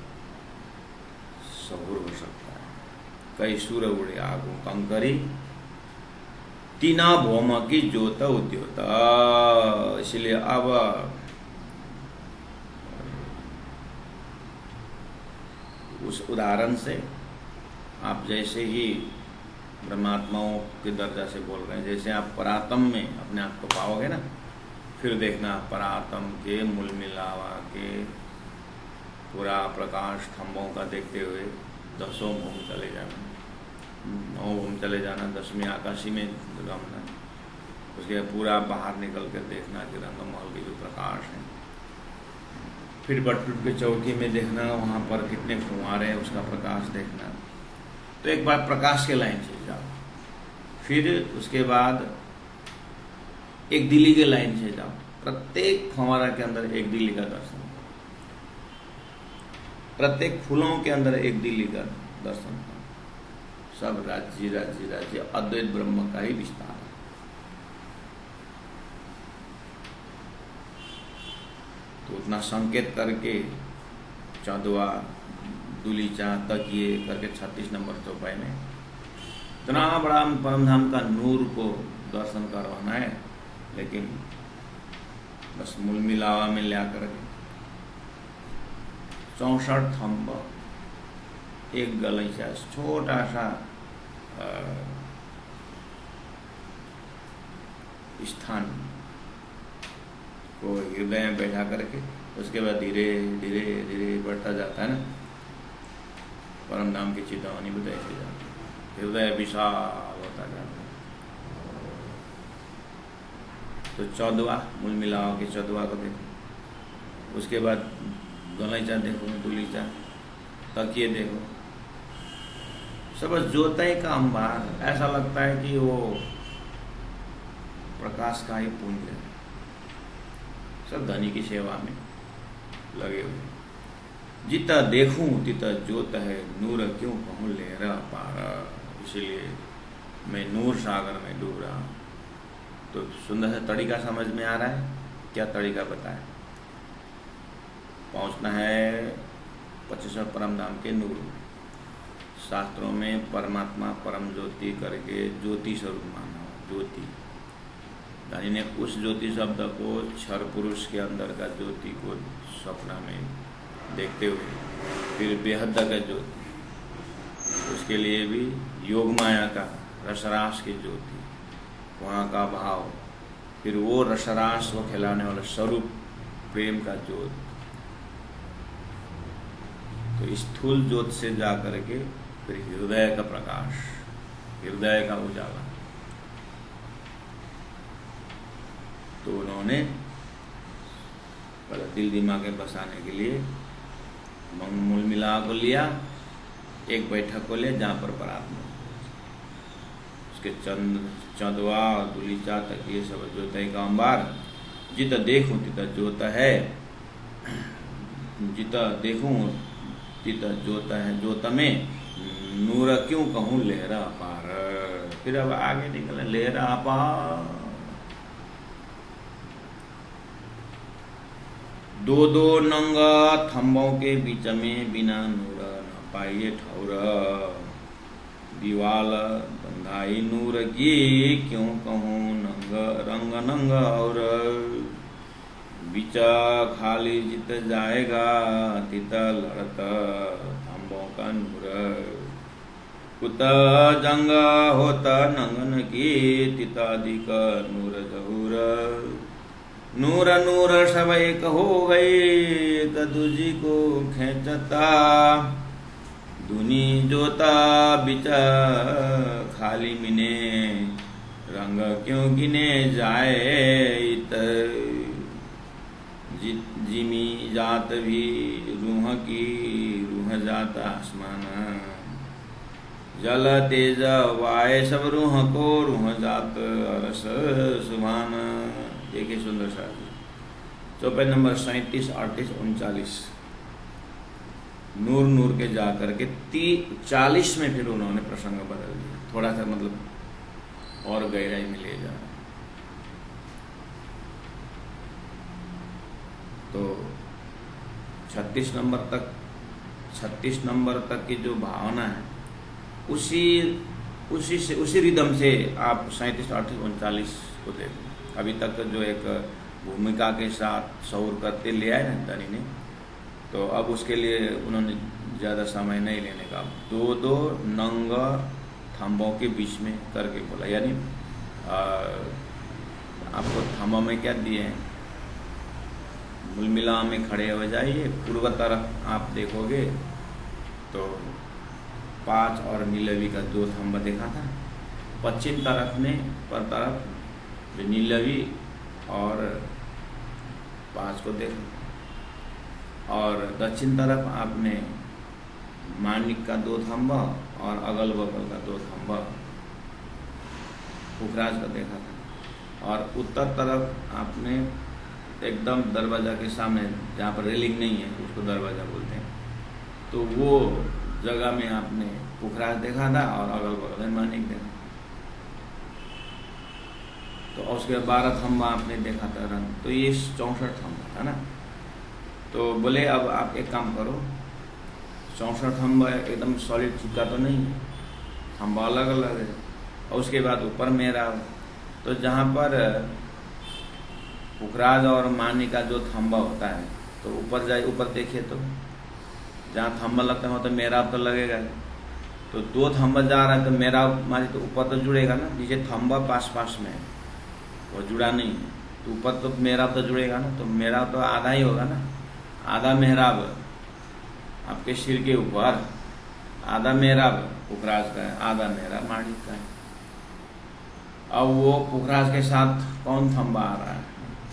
सबूर हो सकता है। कई सूर उड़े आगो कंकरी, तीना भौम की ज्योत उद्योत। इसलिए अब उस उदाहरण से आप जैसे ही ब्रह्मात्माओं के दर्जा से बोल रहे हैं, जैसे आप परातम में अपने आप को पाओगे ना, फिर देखना परातम के मूल मिलावा के पूरा प्रकाश खंभों का देखते हुए 10वें भूम चले जाना, 9वें भूम चले जाना, 10वीं आकाशी में गमना, उसके पूरा बाहर निकल कर देखना कि रंगमहल के जो प्रकाश हैं, फिर बटुट के चौकी में देखना वहाँ पर कितने फुहारे हैं, उसका प्रकाश देखना। तो एक बार प्रकाश के लाइन से जाओ, फिर उसके बाद एक दिल्ली के लाइन से जाओ, प्रत्येक फंवारा के अंदर एक दिल्ली का दर्शन, प्रत्येक फूलों के अंदर एक दिल्ली का दर्शन, सब राज्य राज्य राज्य अद्वैत ब्रह्म का ही विस्तार है। तो उतना संकेत करके चौदवा दुलीचा तकिए करके 36 नंबर चौपाई में इतना बड़ा परमधाम का नूर को दर्शन करवाना है, लेकिन बस मूल मिलावा में ले आकर के 64 थंब, एक गलीचा, छोटा सा स्थान को हृदय में बैठा करके उसके बाद धीरे धीरे धीरे बढ़ता जाता है ना, परम धाम की चितावनी बताई जाती है, हृदय विशाल होता जाता है। तो 14वां मूल मिलाओ के 14वां को देखो, उसके बाद गलीचा देखो, दुलीचा, तकिए देखो, सब ज्योति का अंबार, ऐसा लगता है कि वो प्रकाश का ही पुंज है, सब धनी की सेवा में लगे हुए। जितना देखूं तिता ज्योत है, नूर क्यों कहूँ लहरा पारा, इसलिए मैं नूर सागर में डूब रहा हूँ। तो सुंदर सा तरीका समझ में आ रहा है, क्या तरीका बताए? पहुँचना है 25वें परम धाम के नूर। शास्त्रों में परमात्मा परम ज्योति करके ज्योति स्वरूप माना, ज्योति यानी ने उस ज्योति शब्द को क्षर पुरुष के अंदर का ज्योति को सपना में देखते हुए फिर बेहद का ज्योति, उसके लिए भी योग माया का रसरास की ज्योति, वहाँ का भाव, फिर वो रसरास को खिलाने वाला स्वरूप प्रेम का ज्योत। तो स्थूल ज्योत से जा करके फिर हृदय का प्रकाश, हृदय का उजाला। तो उन्होंने पहले दिल दिमाग में बसाने के लिए मूल मिला को लिया, एक बैठक को ले जहाँ पर परात्मा, उसके चंदवा दुलीचा तक ये सब ज्योति का अंबार, जित देखूं तित ज्योत है, जित देखूं तित ज्योत है, ज्योत में नूर क्यों कहूँ लहरा पार। फिर अब आगे निकले लहरा पार, दो दो नंगा थंबों के बीच में बिना नूर न पाइए ठौर, दीवाल बंधाई नूर की क्यों कहूँ नंग रंग नंग और, बिचा खाली जित जाएगा तित लड़त थंबों का नूर, कुत जंग होता नंगन की तितादिक नूर जहूर। नूर नूर सब एक हो गए, एक दूजी को खेचता, दुनी जोता बिचा खाली मिने, रंग क्यों गिने जाए इत, जिमी जात भी रूह की, रूह जात आसमान, जल तेज वाय सब रूह को, रूह जात अरस सुभान। देखिए सुंदर सा चौपाई नंबर 37, 38, 39। नूर नूर के जा करके 40 में फिर उन्होंने प्रसंग बदल दिया, थोड़ा सा मतलब और गहराई में ले जा। तो 36 नंबर तक की जो भावना है उसी रिदम से आप 37, 38, 39 को देखें। अभी तक जो एक भूमिका के साथ शौर करते ले आए ना धनी ने, तो अब उसके लिए उन्होंने ज़्यादा समय नहीं लेने का, दो दो नंग थंबों के बीच में करके बोला। यानी आपको थंबों में क्या दिए हैं, मुलमिला में खड़े हो जाइए, पूर्व तरफ आप देखोगे तो 5 और नीलवी का 2 थंबा देखा था, पश्चिम तरफ में पर तरफ जो नीलवी और 5 को देखा, और दक्षिण तरफ आपने मानिक का 2 थंबा और अगल बगल का 2 थंबा पुखराज का देखा था, और उत्तर तरफ आपने एकदम दरवाजा के सामने जहाँ पर रेलिंग नहीं है उसको दरवाजा बोलते हैं, तो वो जगह में आपने पुखराज देखा था और अगल बगल में मानिक देखा। तो उसके 12 थंबा आपने देखा था रंग, तो ये 64 थंबा था ना। तो बोले अब आप एक काम करो, 64 थंबा एकदम सॉलिड चिपका तो नहीं है, थंबा अलग अलग है, और उसके बाद ऊपर मेरा, तो जहाँ पर पुखराज और मानी का जो थंबा होता है, तो ऊपर जाए, ऊपर देखिए तो जहाँ थंबा लगता है तो मेरा तो लगेगा, तो 2 थंबा जा रहा है तो मेरा मानी तो ऊपर तो जुड़ेगा ना, नीचे थंबा पास पास में है वो जुड़ा नहीं है, तो ऊपर तो मेरा तो जुड़ेगा ना, तो मेरा तो आधा ही होगा ना, आधा मेहराब आपके सिर के ऊपर, आधा मेहराब पुखराज का है, आधा मेहराब माणिक का है। अब वो पुखराज के साथ कौन थंबा आ रहा है,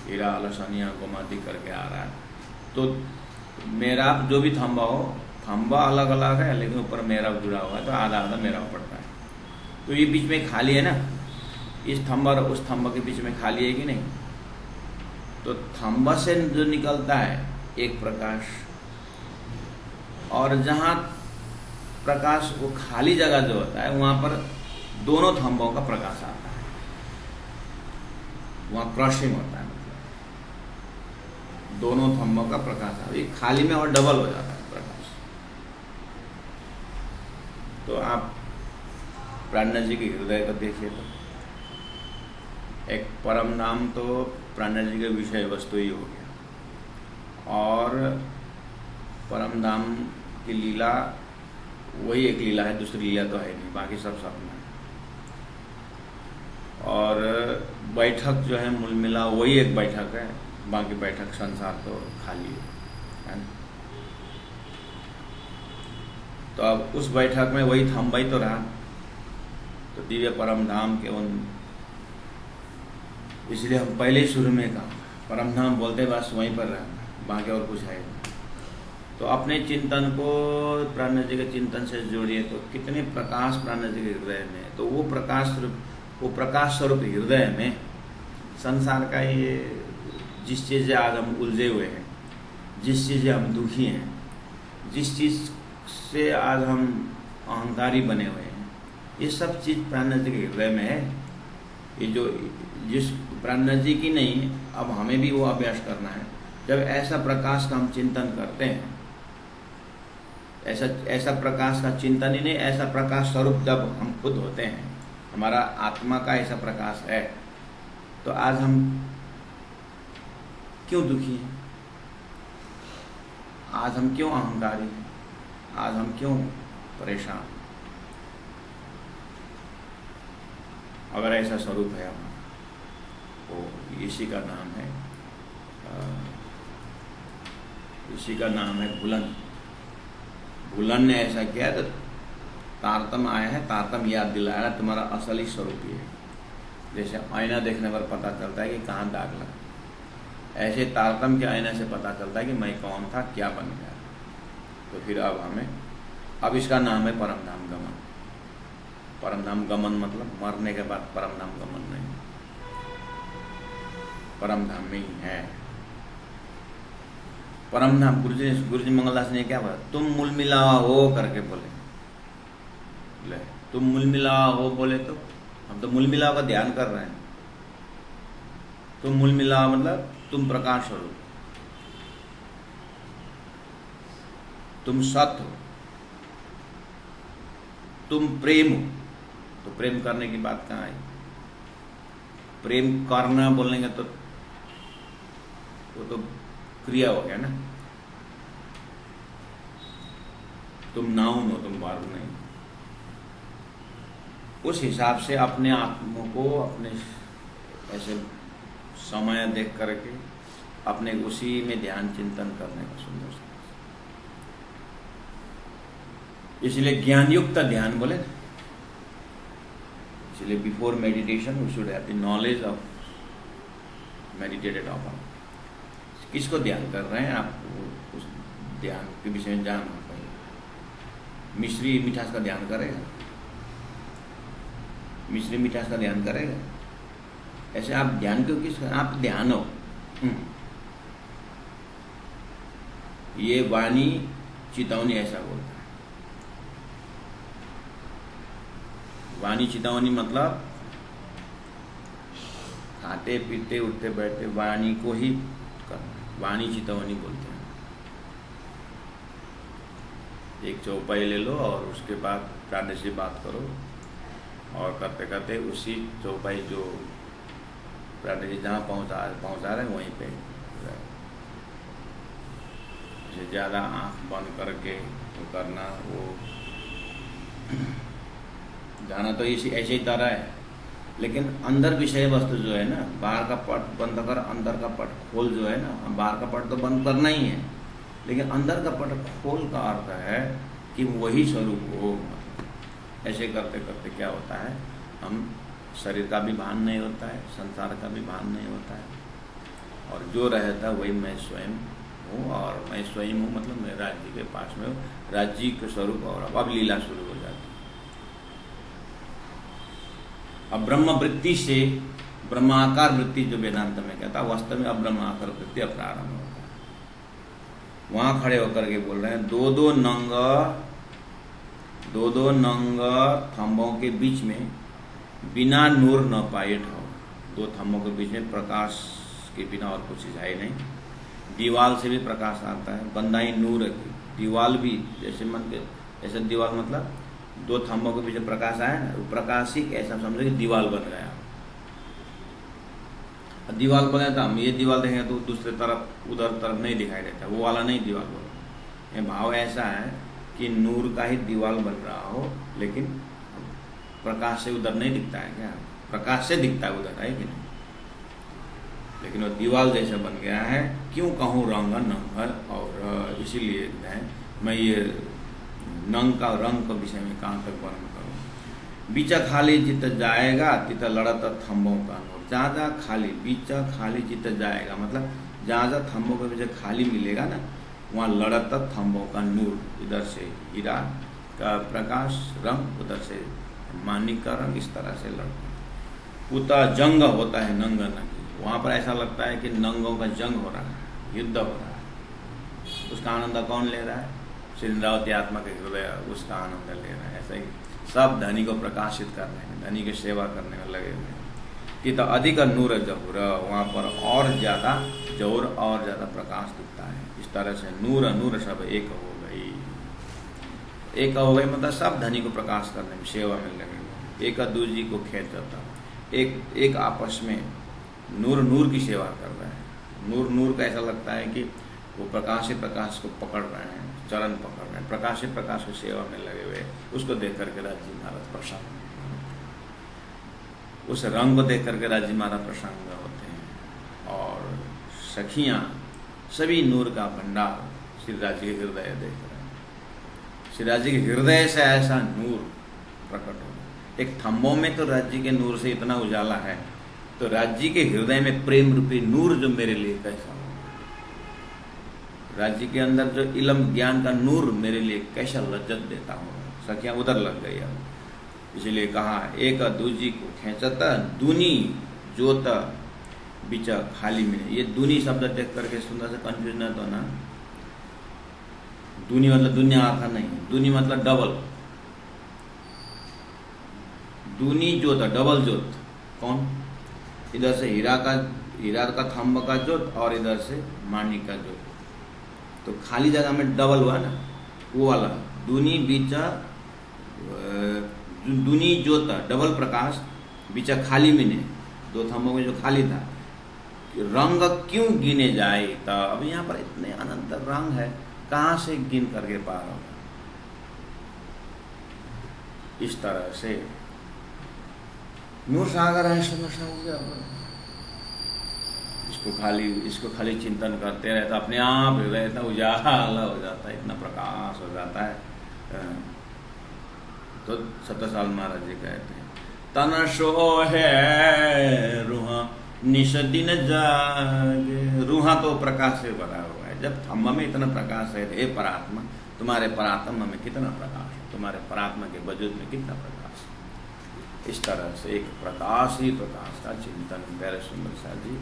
हीरा अलसनिया गोमाती करके आ रहा है, तो मेहराब जो भी थंबा हो, थंबा अलग अलग है लेकिन ऊपर मेहराब जुड़ा हुआ है, तो आधा आधा मेहराब पड़ता है। तो ये बीच में खाली है ना, इस थंबा और उस थंबा के बीच में खाली है कि नहीं, तो थंबा से जो निकलता है एक प्रकाश, और जहाँ प्रकाश वो खाली जगह जो होता है वहाँ पर दोनों थंबों का प्रकाश आता है, वहाँ क्रॉसिंग होता है, दोनों थंबों का प्रकाश आता है, खाली में और डबल हो जाता है प्रकाश। तो आप प्राणनाथ जी के हृदय को देखिए, तो एक परम नाम तो प्राणनाथ जी के विषय वस्तु ही हो गया, और परम धाम की लीला वही एक लीला है, दूसरी लीला तो है नहीं, बाकी सब सपना है। और बैठक जो है मुलमिला वही एक बैठक है, बाकी बैठक संसार तो खाली है ना। तो अब उस बैठक में वही थंबा ही तो रहा, तो दिव्य परम धाम के उन, इसलिए हम पहले ही शुरू में कहा परम धाम बोलते बस वहीं पर रहना, बाकी और कुछ है नहीं। तो अपने चिंतन को प्राणनाथ जी के चिंतन से जोड़िए, तो कितने प्रकाश प्राणनाथ जी के हृदय में, तो वो प्रकाश स्वरूप हृदय में संसार का ये जिस चीज़ से आज हम उलझे हुए हैं, जिस चीज़ से हम दुखी हैं, जिस चीज़ से आज हम अहंकारी बने हुए हैं, ये सब चीज़ प्राणनाथ जी के हृदय में है। ये जो जिस प्राणनाथ जी की नहीं, अब हमें भी वो अभ्यास करना है। जब ऐसा प्रकाश का हम चिंतन करते हैं, ऐसा प्रकाश का चिंतन ही नहीं, ऐसा प्रकाश स्वरूप जब हम खुद होते हैं, हमारा आत्मा का ऐसा प्रकाश है, तो आज हम क्यों दुखी हैं, आज हम क्यों अहंकारी हैं, आज हम क्यों परेशान। अगर ऐसा स्वरूप है हमारा, तो इसी का नाम है इसी का नाम है भूलन। भूलन ने ऐसा किया तो तारतम आया है, तारतम याद दिलाया तुम्हारा असली स्वरूप ही है। जैसे आईना देखने पर पता चलता है कि कहाँ दाग लगा, ऐसे तारतम के आईने से पता चलता है कि मैं कौन था, क्या बन गया। तो फिर अब इसका नाम है परमधाम गमन। परमधाम गमन मतलब मरने के बाद परमधाम गमन नहीं, परमधाम में ही है परमधाम। गुरुजी मंगलदास ने क्या बोला, तुम मूल मिलावा हो करके बोले। तुम मूल मिलावा हो बोले तो हम तो मूल मिलावा का ध्यान कर रहे हैं। तुम मूल मिलावा मतलब तुम प्रकाश हो, तुम सत्य हो, तुम प्रेम हो। तो प्रेम करने की बात कहाँ आई? प्रेम करना बोलेंगे तो वो तो क्रिया हो गया ना। तुम नाउन हो, तुम वर्ब नहीं। उस हिसाब से अपने आत्मा को अपने ऐसे समय देख करके अपने उसी में ध्यान चिंतन करने का सुंदर सा, इसलिए ज्ञान युक्त ध्यान बोले। इसलिए before meditation we should have the knowledge of meditated upon. किसको ध्यान कर रहे हैं आप, उस ध्यान के विषय में जानना पड़ेगा। मिश्री मिठास का ध्यान करेगा, मिश्री मिठास का ध्यान करेगा। ऐसे आप ध्यान क्यों किस, आप ध्यान हो। ये वाणी चितौनी ऐसा बोलता है। वाणी चितौनी मतलब खाते पीते उठते बैठते वाणी को ही करना, वाणी चितौनी बोलते हैं। एक चौपाई ले लो और उसके बाद प्रादेशिक बात करो, और करते करते उसी चौपाई जो प्रादेशिक जहाँ पहुँचा रहे हैं वहीं पे ज़्यादा आँख बंद करके तो करना, वो जाना तो इसी ऐसे ही तरह है। लेकिन अंदर विषय वस्तु जो है ना, बाहर का पट बंद कर अंदर का पट खोल जो है ना, बाहर का पट तो बंद करना ही है, लेकिन अंदर का पट खोल का अर्थ है कि वही स्वरूप हो। ऐसे करते करते क्या होता है, हम शरीर का भी भान नहीं होता है, संसार का भी भान नहीं होता है, और जो रहता है वही मैं स्वयं हूँ। और मैं स्वयं हूँ मतलब मैं राज्य के पास में हूँ, राज्य के स्वरूप। और अब लीला शुरू हो जाती है। अब ब्रह्म वृत्ति से ब्रह्माकार वृत्ति जो वेदांत में कहता है, वास्तव में अब ब्रह्माकार वृत्ति प्रारंभ होता है। वहां खड़े होकर के बोल रहे हैं, दो दो नंग थंबों के बीच में बिना नूर न पाए ठो। दो थंबों के बीच में प्रकाश के बिना और कुछ चीज है नहीं। दीवाल से भी प्रकाश आता है, बंदाई नूर की। दीवाल भी जैसे मन के ऐसे दीवाल मतलब दो थंबों के पीछे प्रकाश आया ना, वो प्रकाश ही ऐसा समझो कि दीवाल बन गया। दीवाल बना था, हम ये दीवाल देखेंगे तो दूसरे तरफ उधर तरफ नहीं दिखाई देता, वो वाला नहीं दीवाल बोल। ये भाव ऐसा है कि नूर का ही दीवाल बन रहा हो, लेकिन प्रकाश से उधर नहीं दिखता है। क्या प्रकाश से दिखता है उधर, है कि नहीं? लेकिन वो दीवाल जैसा बन गया है। क्यों कहूँ रंग नंग, और इसीलिए मैं ये नंग का रंग के विषय में कहाँ तक वर्णन करूँ। बीचा खाली चित्त जाएगा तित लड़त थम्बों का नूर। जहाँ जहाँ खाली, बीचा खाली चित्त जाएगा मतलब जहाँ जहाँ थम्बों के पीछे खाली मिलेगा ना, वहाँ लड़त थम्बों का नूर। इधर से हीरा का प्रकाश रंग, उधर से मानिक का रंग, इस तरह से लड़ता। उता जंग होता है नंग नंगी, वहाँ पर ऐसा लगता है कि नंगों का जंग हो रहा है, युद्ध हो रहा है। उसका आनंद कौन ले रहा है? श्री इंद्रावती आत्मा के हृदय उसका आनंद ले रहा है। ऐसा ही सब धनी को प्रकाशित करने में, धनी की सेवा करने में लगे हुए हैं कि तो अधिक नूर जहूर, वहाँ पर और ज़्यादा जहूर और ज़्यादा प्रकाश दिखता है। इस तरह से नूर नूर सब एक हो गई। एक हो गई मतलब सब धनी को प्रकाश करने में, सेवा में लगे हुए। एक दूजी को खेत जाता, एक आपस में नूर नूर की सेवा कर रहे हैं। नूर नूर का ऐसा लगता है कि वो प्रकाश से प्रकाश को पकड़ रहे हैं, चरण पकड़ रहे हैं, प्रकाश से प्रकाश की सेवा में लगे हुए। उसको देख करके राजी महाराज प्रसन्न, उस रंग को देख करके राजी महाराज प्रसन्न होते हैं। और सखियां सभी नूर का भंडार श्री राज जी के हृदय देख रहे हैं। श्री राज जी के हृदय से ऐसा नूर प्रकट हो। एक थंबों में तो राज जी के नूर से इतना उजाला है, तो राज जी के हृदय में प्रेम रूपी नूर जो मेरे लिए कैसा हो, राज जी के अंदर जो इल्म ज्ञान का नूर मेरे लिए कैसा लज्जत देता हो। सखियां उधर लग गई अब, इसलिए कहा एक दूजी को खेचता दूनी जोत बीच खाली में। ये दूनी शब्द देख करके सुंदर से कंफ्यूज न तो ना, दूनी मतलब दुनिया अर्थ नहीं, दूनी मतलब डबल, दूनी जोत डबल जोत। कौन? इधर से हीरा का थंब का जोत और इधर से माणिक का जोत, तो खाली जगह में डबल हुआ ना, वो वाला दूनी बीचा दूनी जोत डबल प्रकाश बीचा खाली में ने, दो थंबों में जो खाली था। रंग क्यों गिने जाए? तो अब यहाँ पर इतने अनंत रंग है, कहाँ से गिन करके पार होगा? इस तरह से नूर सागर है, समस्या हो गया। इसको खाली चिंतन करते रहे तो अपने आप हृदय इतना उजाला हो जाता है, इतना प्रकाश हो जाता है। तो 70 साल महाराज जी कहते हैं, तन सो है रूहा निश दिन जागे। रूहा तो प्रकाश से भरा हुआ है। जब थम्मा में इतना प्रकाश है, हे परात्मा, तुम्हारे परात्मा में कितना प्रकाश है, तुम्हारे परात्मा के वजूद में कितना प्रकाश है। इस तरह से एक प्रकाश ही प्रकाश का चिंतन प्यारे सुंदर सा जी।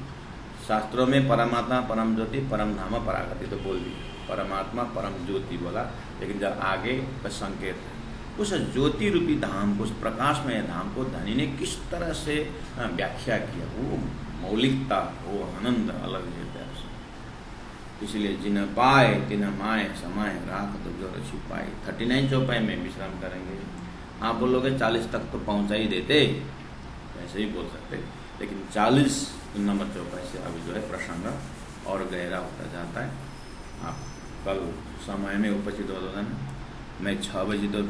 शास्त्रों में परमात्मा परम ज्योति परम धाम परागति तो बोल दी, परमात्मा परम ज्योति बोला, लेकिन जब आगे का संकेत है उस ज्योति रूपी धाम को, उस प्रकाशमय धाम को धनी ने किस तरह से व्याख्या किया, वो मौलिकता, वो आनंद अलग है। इसलिए जिन पाए तिन माए समाए राख तो जो रची पाए। 39 चौपाई में विश्राम करेंगे। आप बोलोगे 40 तक तो पहुंचा ही देते, ऐसे ही बोल सकते, लेकिन 40 नंबर चौपाई से अभी जो है प्रसंग और गहरा होता जाता है। आप कल समय में उपस्थित हो देना। मैं 6 बजे तो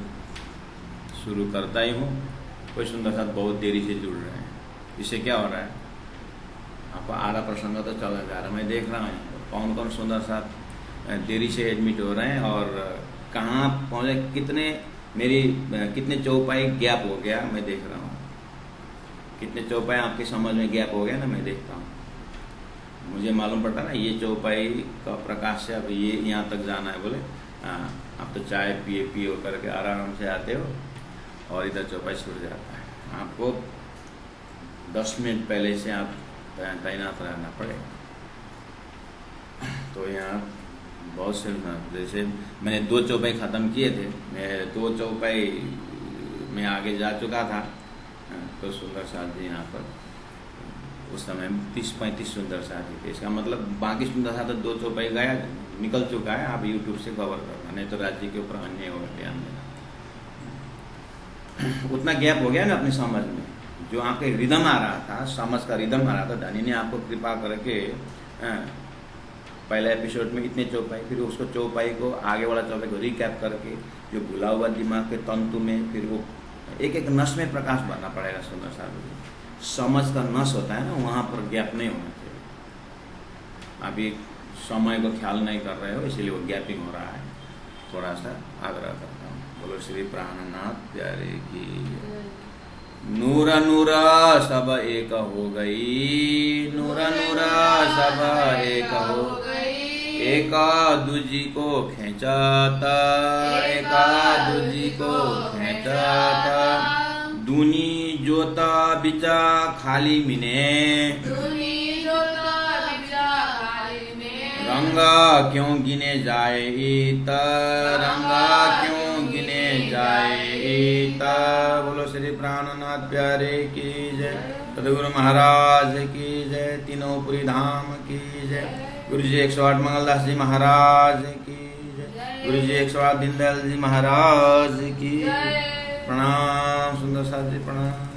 शुरू करता ही हूँ। कोई सुंदर साथ बहुत देरी से जुड़ रहे हैं, इससे क्या हो रहा है, आपको आधा प्रसंग तो चला जा रहा है। मैं देख रहा हूँ कौन कौन सुंदर साथ देरी से एडमिट हो रहे हैं और कहाँ पहुँचे, कितने चौपाई गैप हो गया, मैं देख रहा हूँ। कितने चौपाई आपकी समझ में गैप हो गया ना, मैं देखता हूँ। मुझे मालूम पड़ता ना ये चौपाई का प्रकाश से अब ये यहाँ तक जाना है, बोले आप तो चाय पिए करके आराम से आते हो और इधर चौपाई छूट जाता है। आपको 10 मिनट पहले से आप तैनात रहना पड़ेगा। तो यहाँ बहुत से, जैसे मैंने 2 चौपाई ख़त्म किए थे, मैं 2 चौपाई में आगे जा चुका था। तो सुंदर साथ जी यहाँ पर उस समय 30-35 सुंदर साथी थे। इसका मतलब बाकी सुंदर साथ 2 चौपाई गया निकल चुका है। आप यूट्यूब से कवर करना, नहीं तो राज्य के ऊपर अन्य होगा ध्यान देना। उतना गैप हो गया ना अपनी समझ में, जो आपके रिदम आ रहा था, समझ का रिदम आ रहा था। धनी ने आपको कृपा करके पहले एपिसोड में इतने चौपाई, फिर उसको चौपाई को आगे वाला चौपाई को रिकैप करके जो भुला हुआ दिमाग के तंतु में, फिर वो एक एक नस में प्रकाश भरना पड़ेगा। सुंदर साहब समझ का नस होता है ना, वहाँ पर गैप नहीं होना चाहिए। अभी समय को ख्याल नहीं कर रहे हो, इसीलिए वो गैपिंग हो रहा है। थोड़ा सा आग्रह करता हूँ। बोलो श्री प्राणनाथ प्यारे की। नूरा नूरा सब एक हो गई, नूरा नूरा सब एक हो गई। एका दूजी को खेचाता, एका दूजी को खेचाता। दूनी जोता बिचा खाली मिने, दूनी जोता बिचा खाली में। रंगा क्यों गिने जाए ईता, रंगा क्यों गिने जाए ईता। बोलो श्री प्राणनाथ प्यारे की जय। सतगुरु महाराज की जय। तीनों धाम की जय। गुरु जी 108 मंगलदास जी महाराज की जय। गुरु जी 108 दीनदयाल जी महाराज की। प्रणाम सुंदर साथ जी, प्रणाम।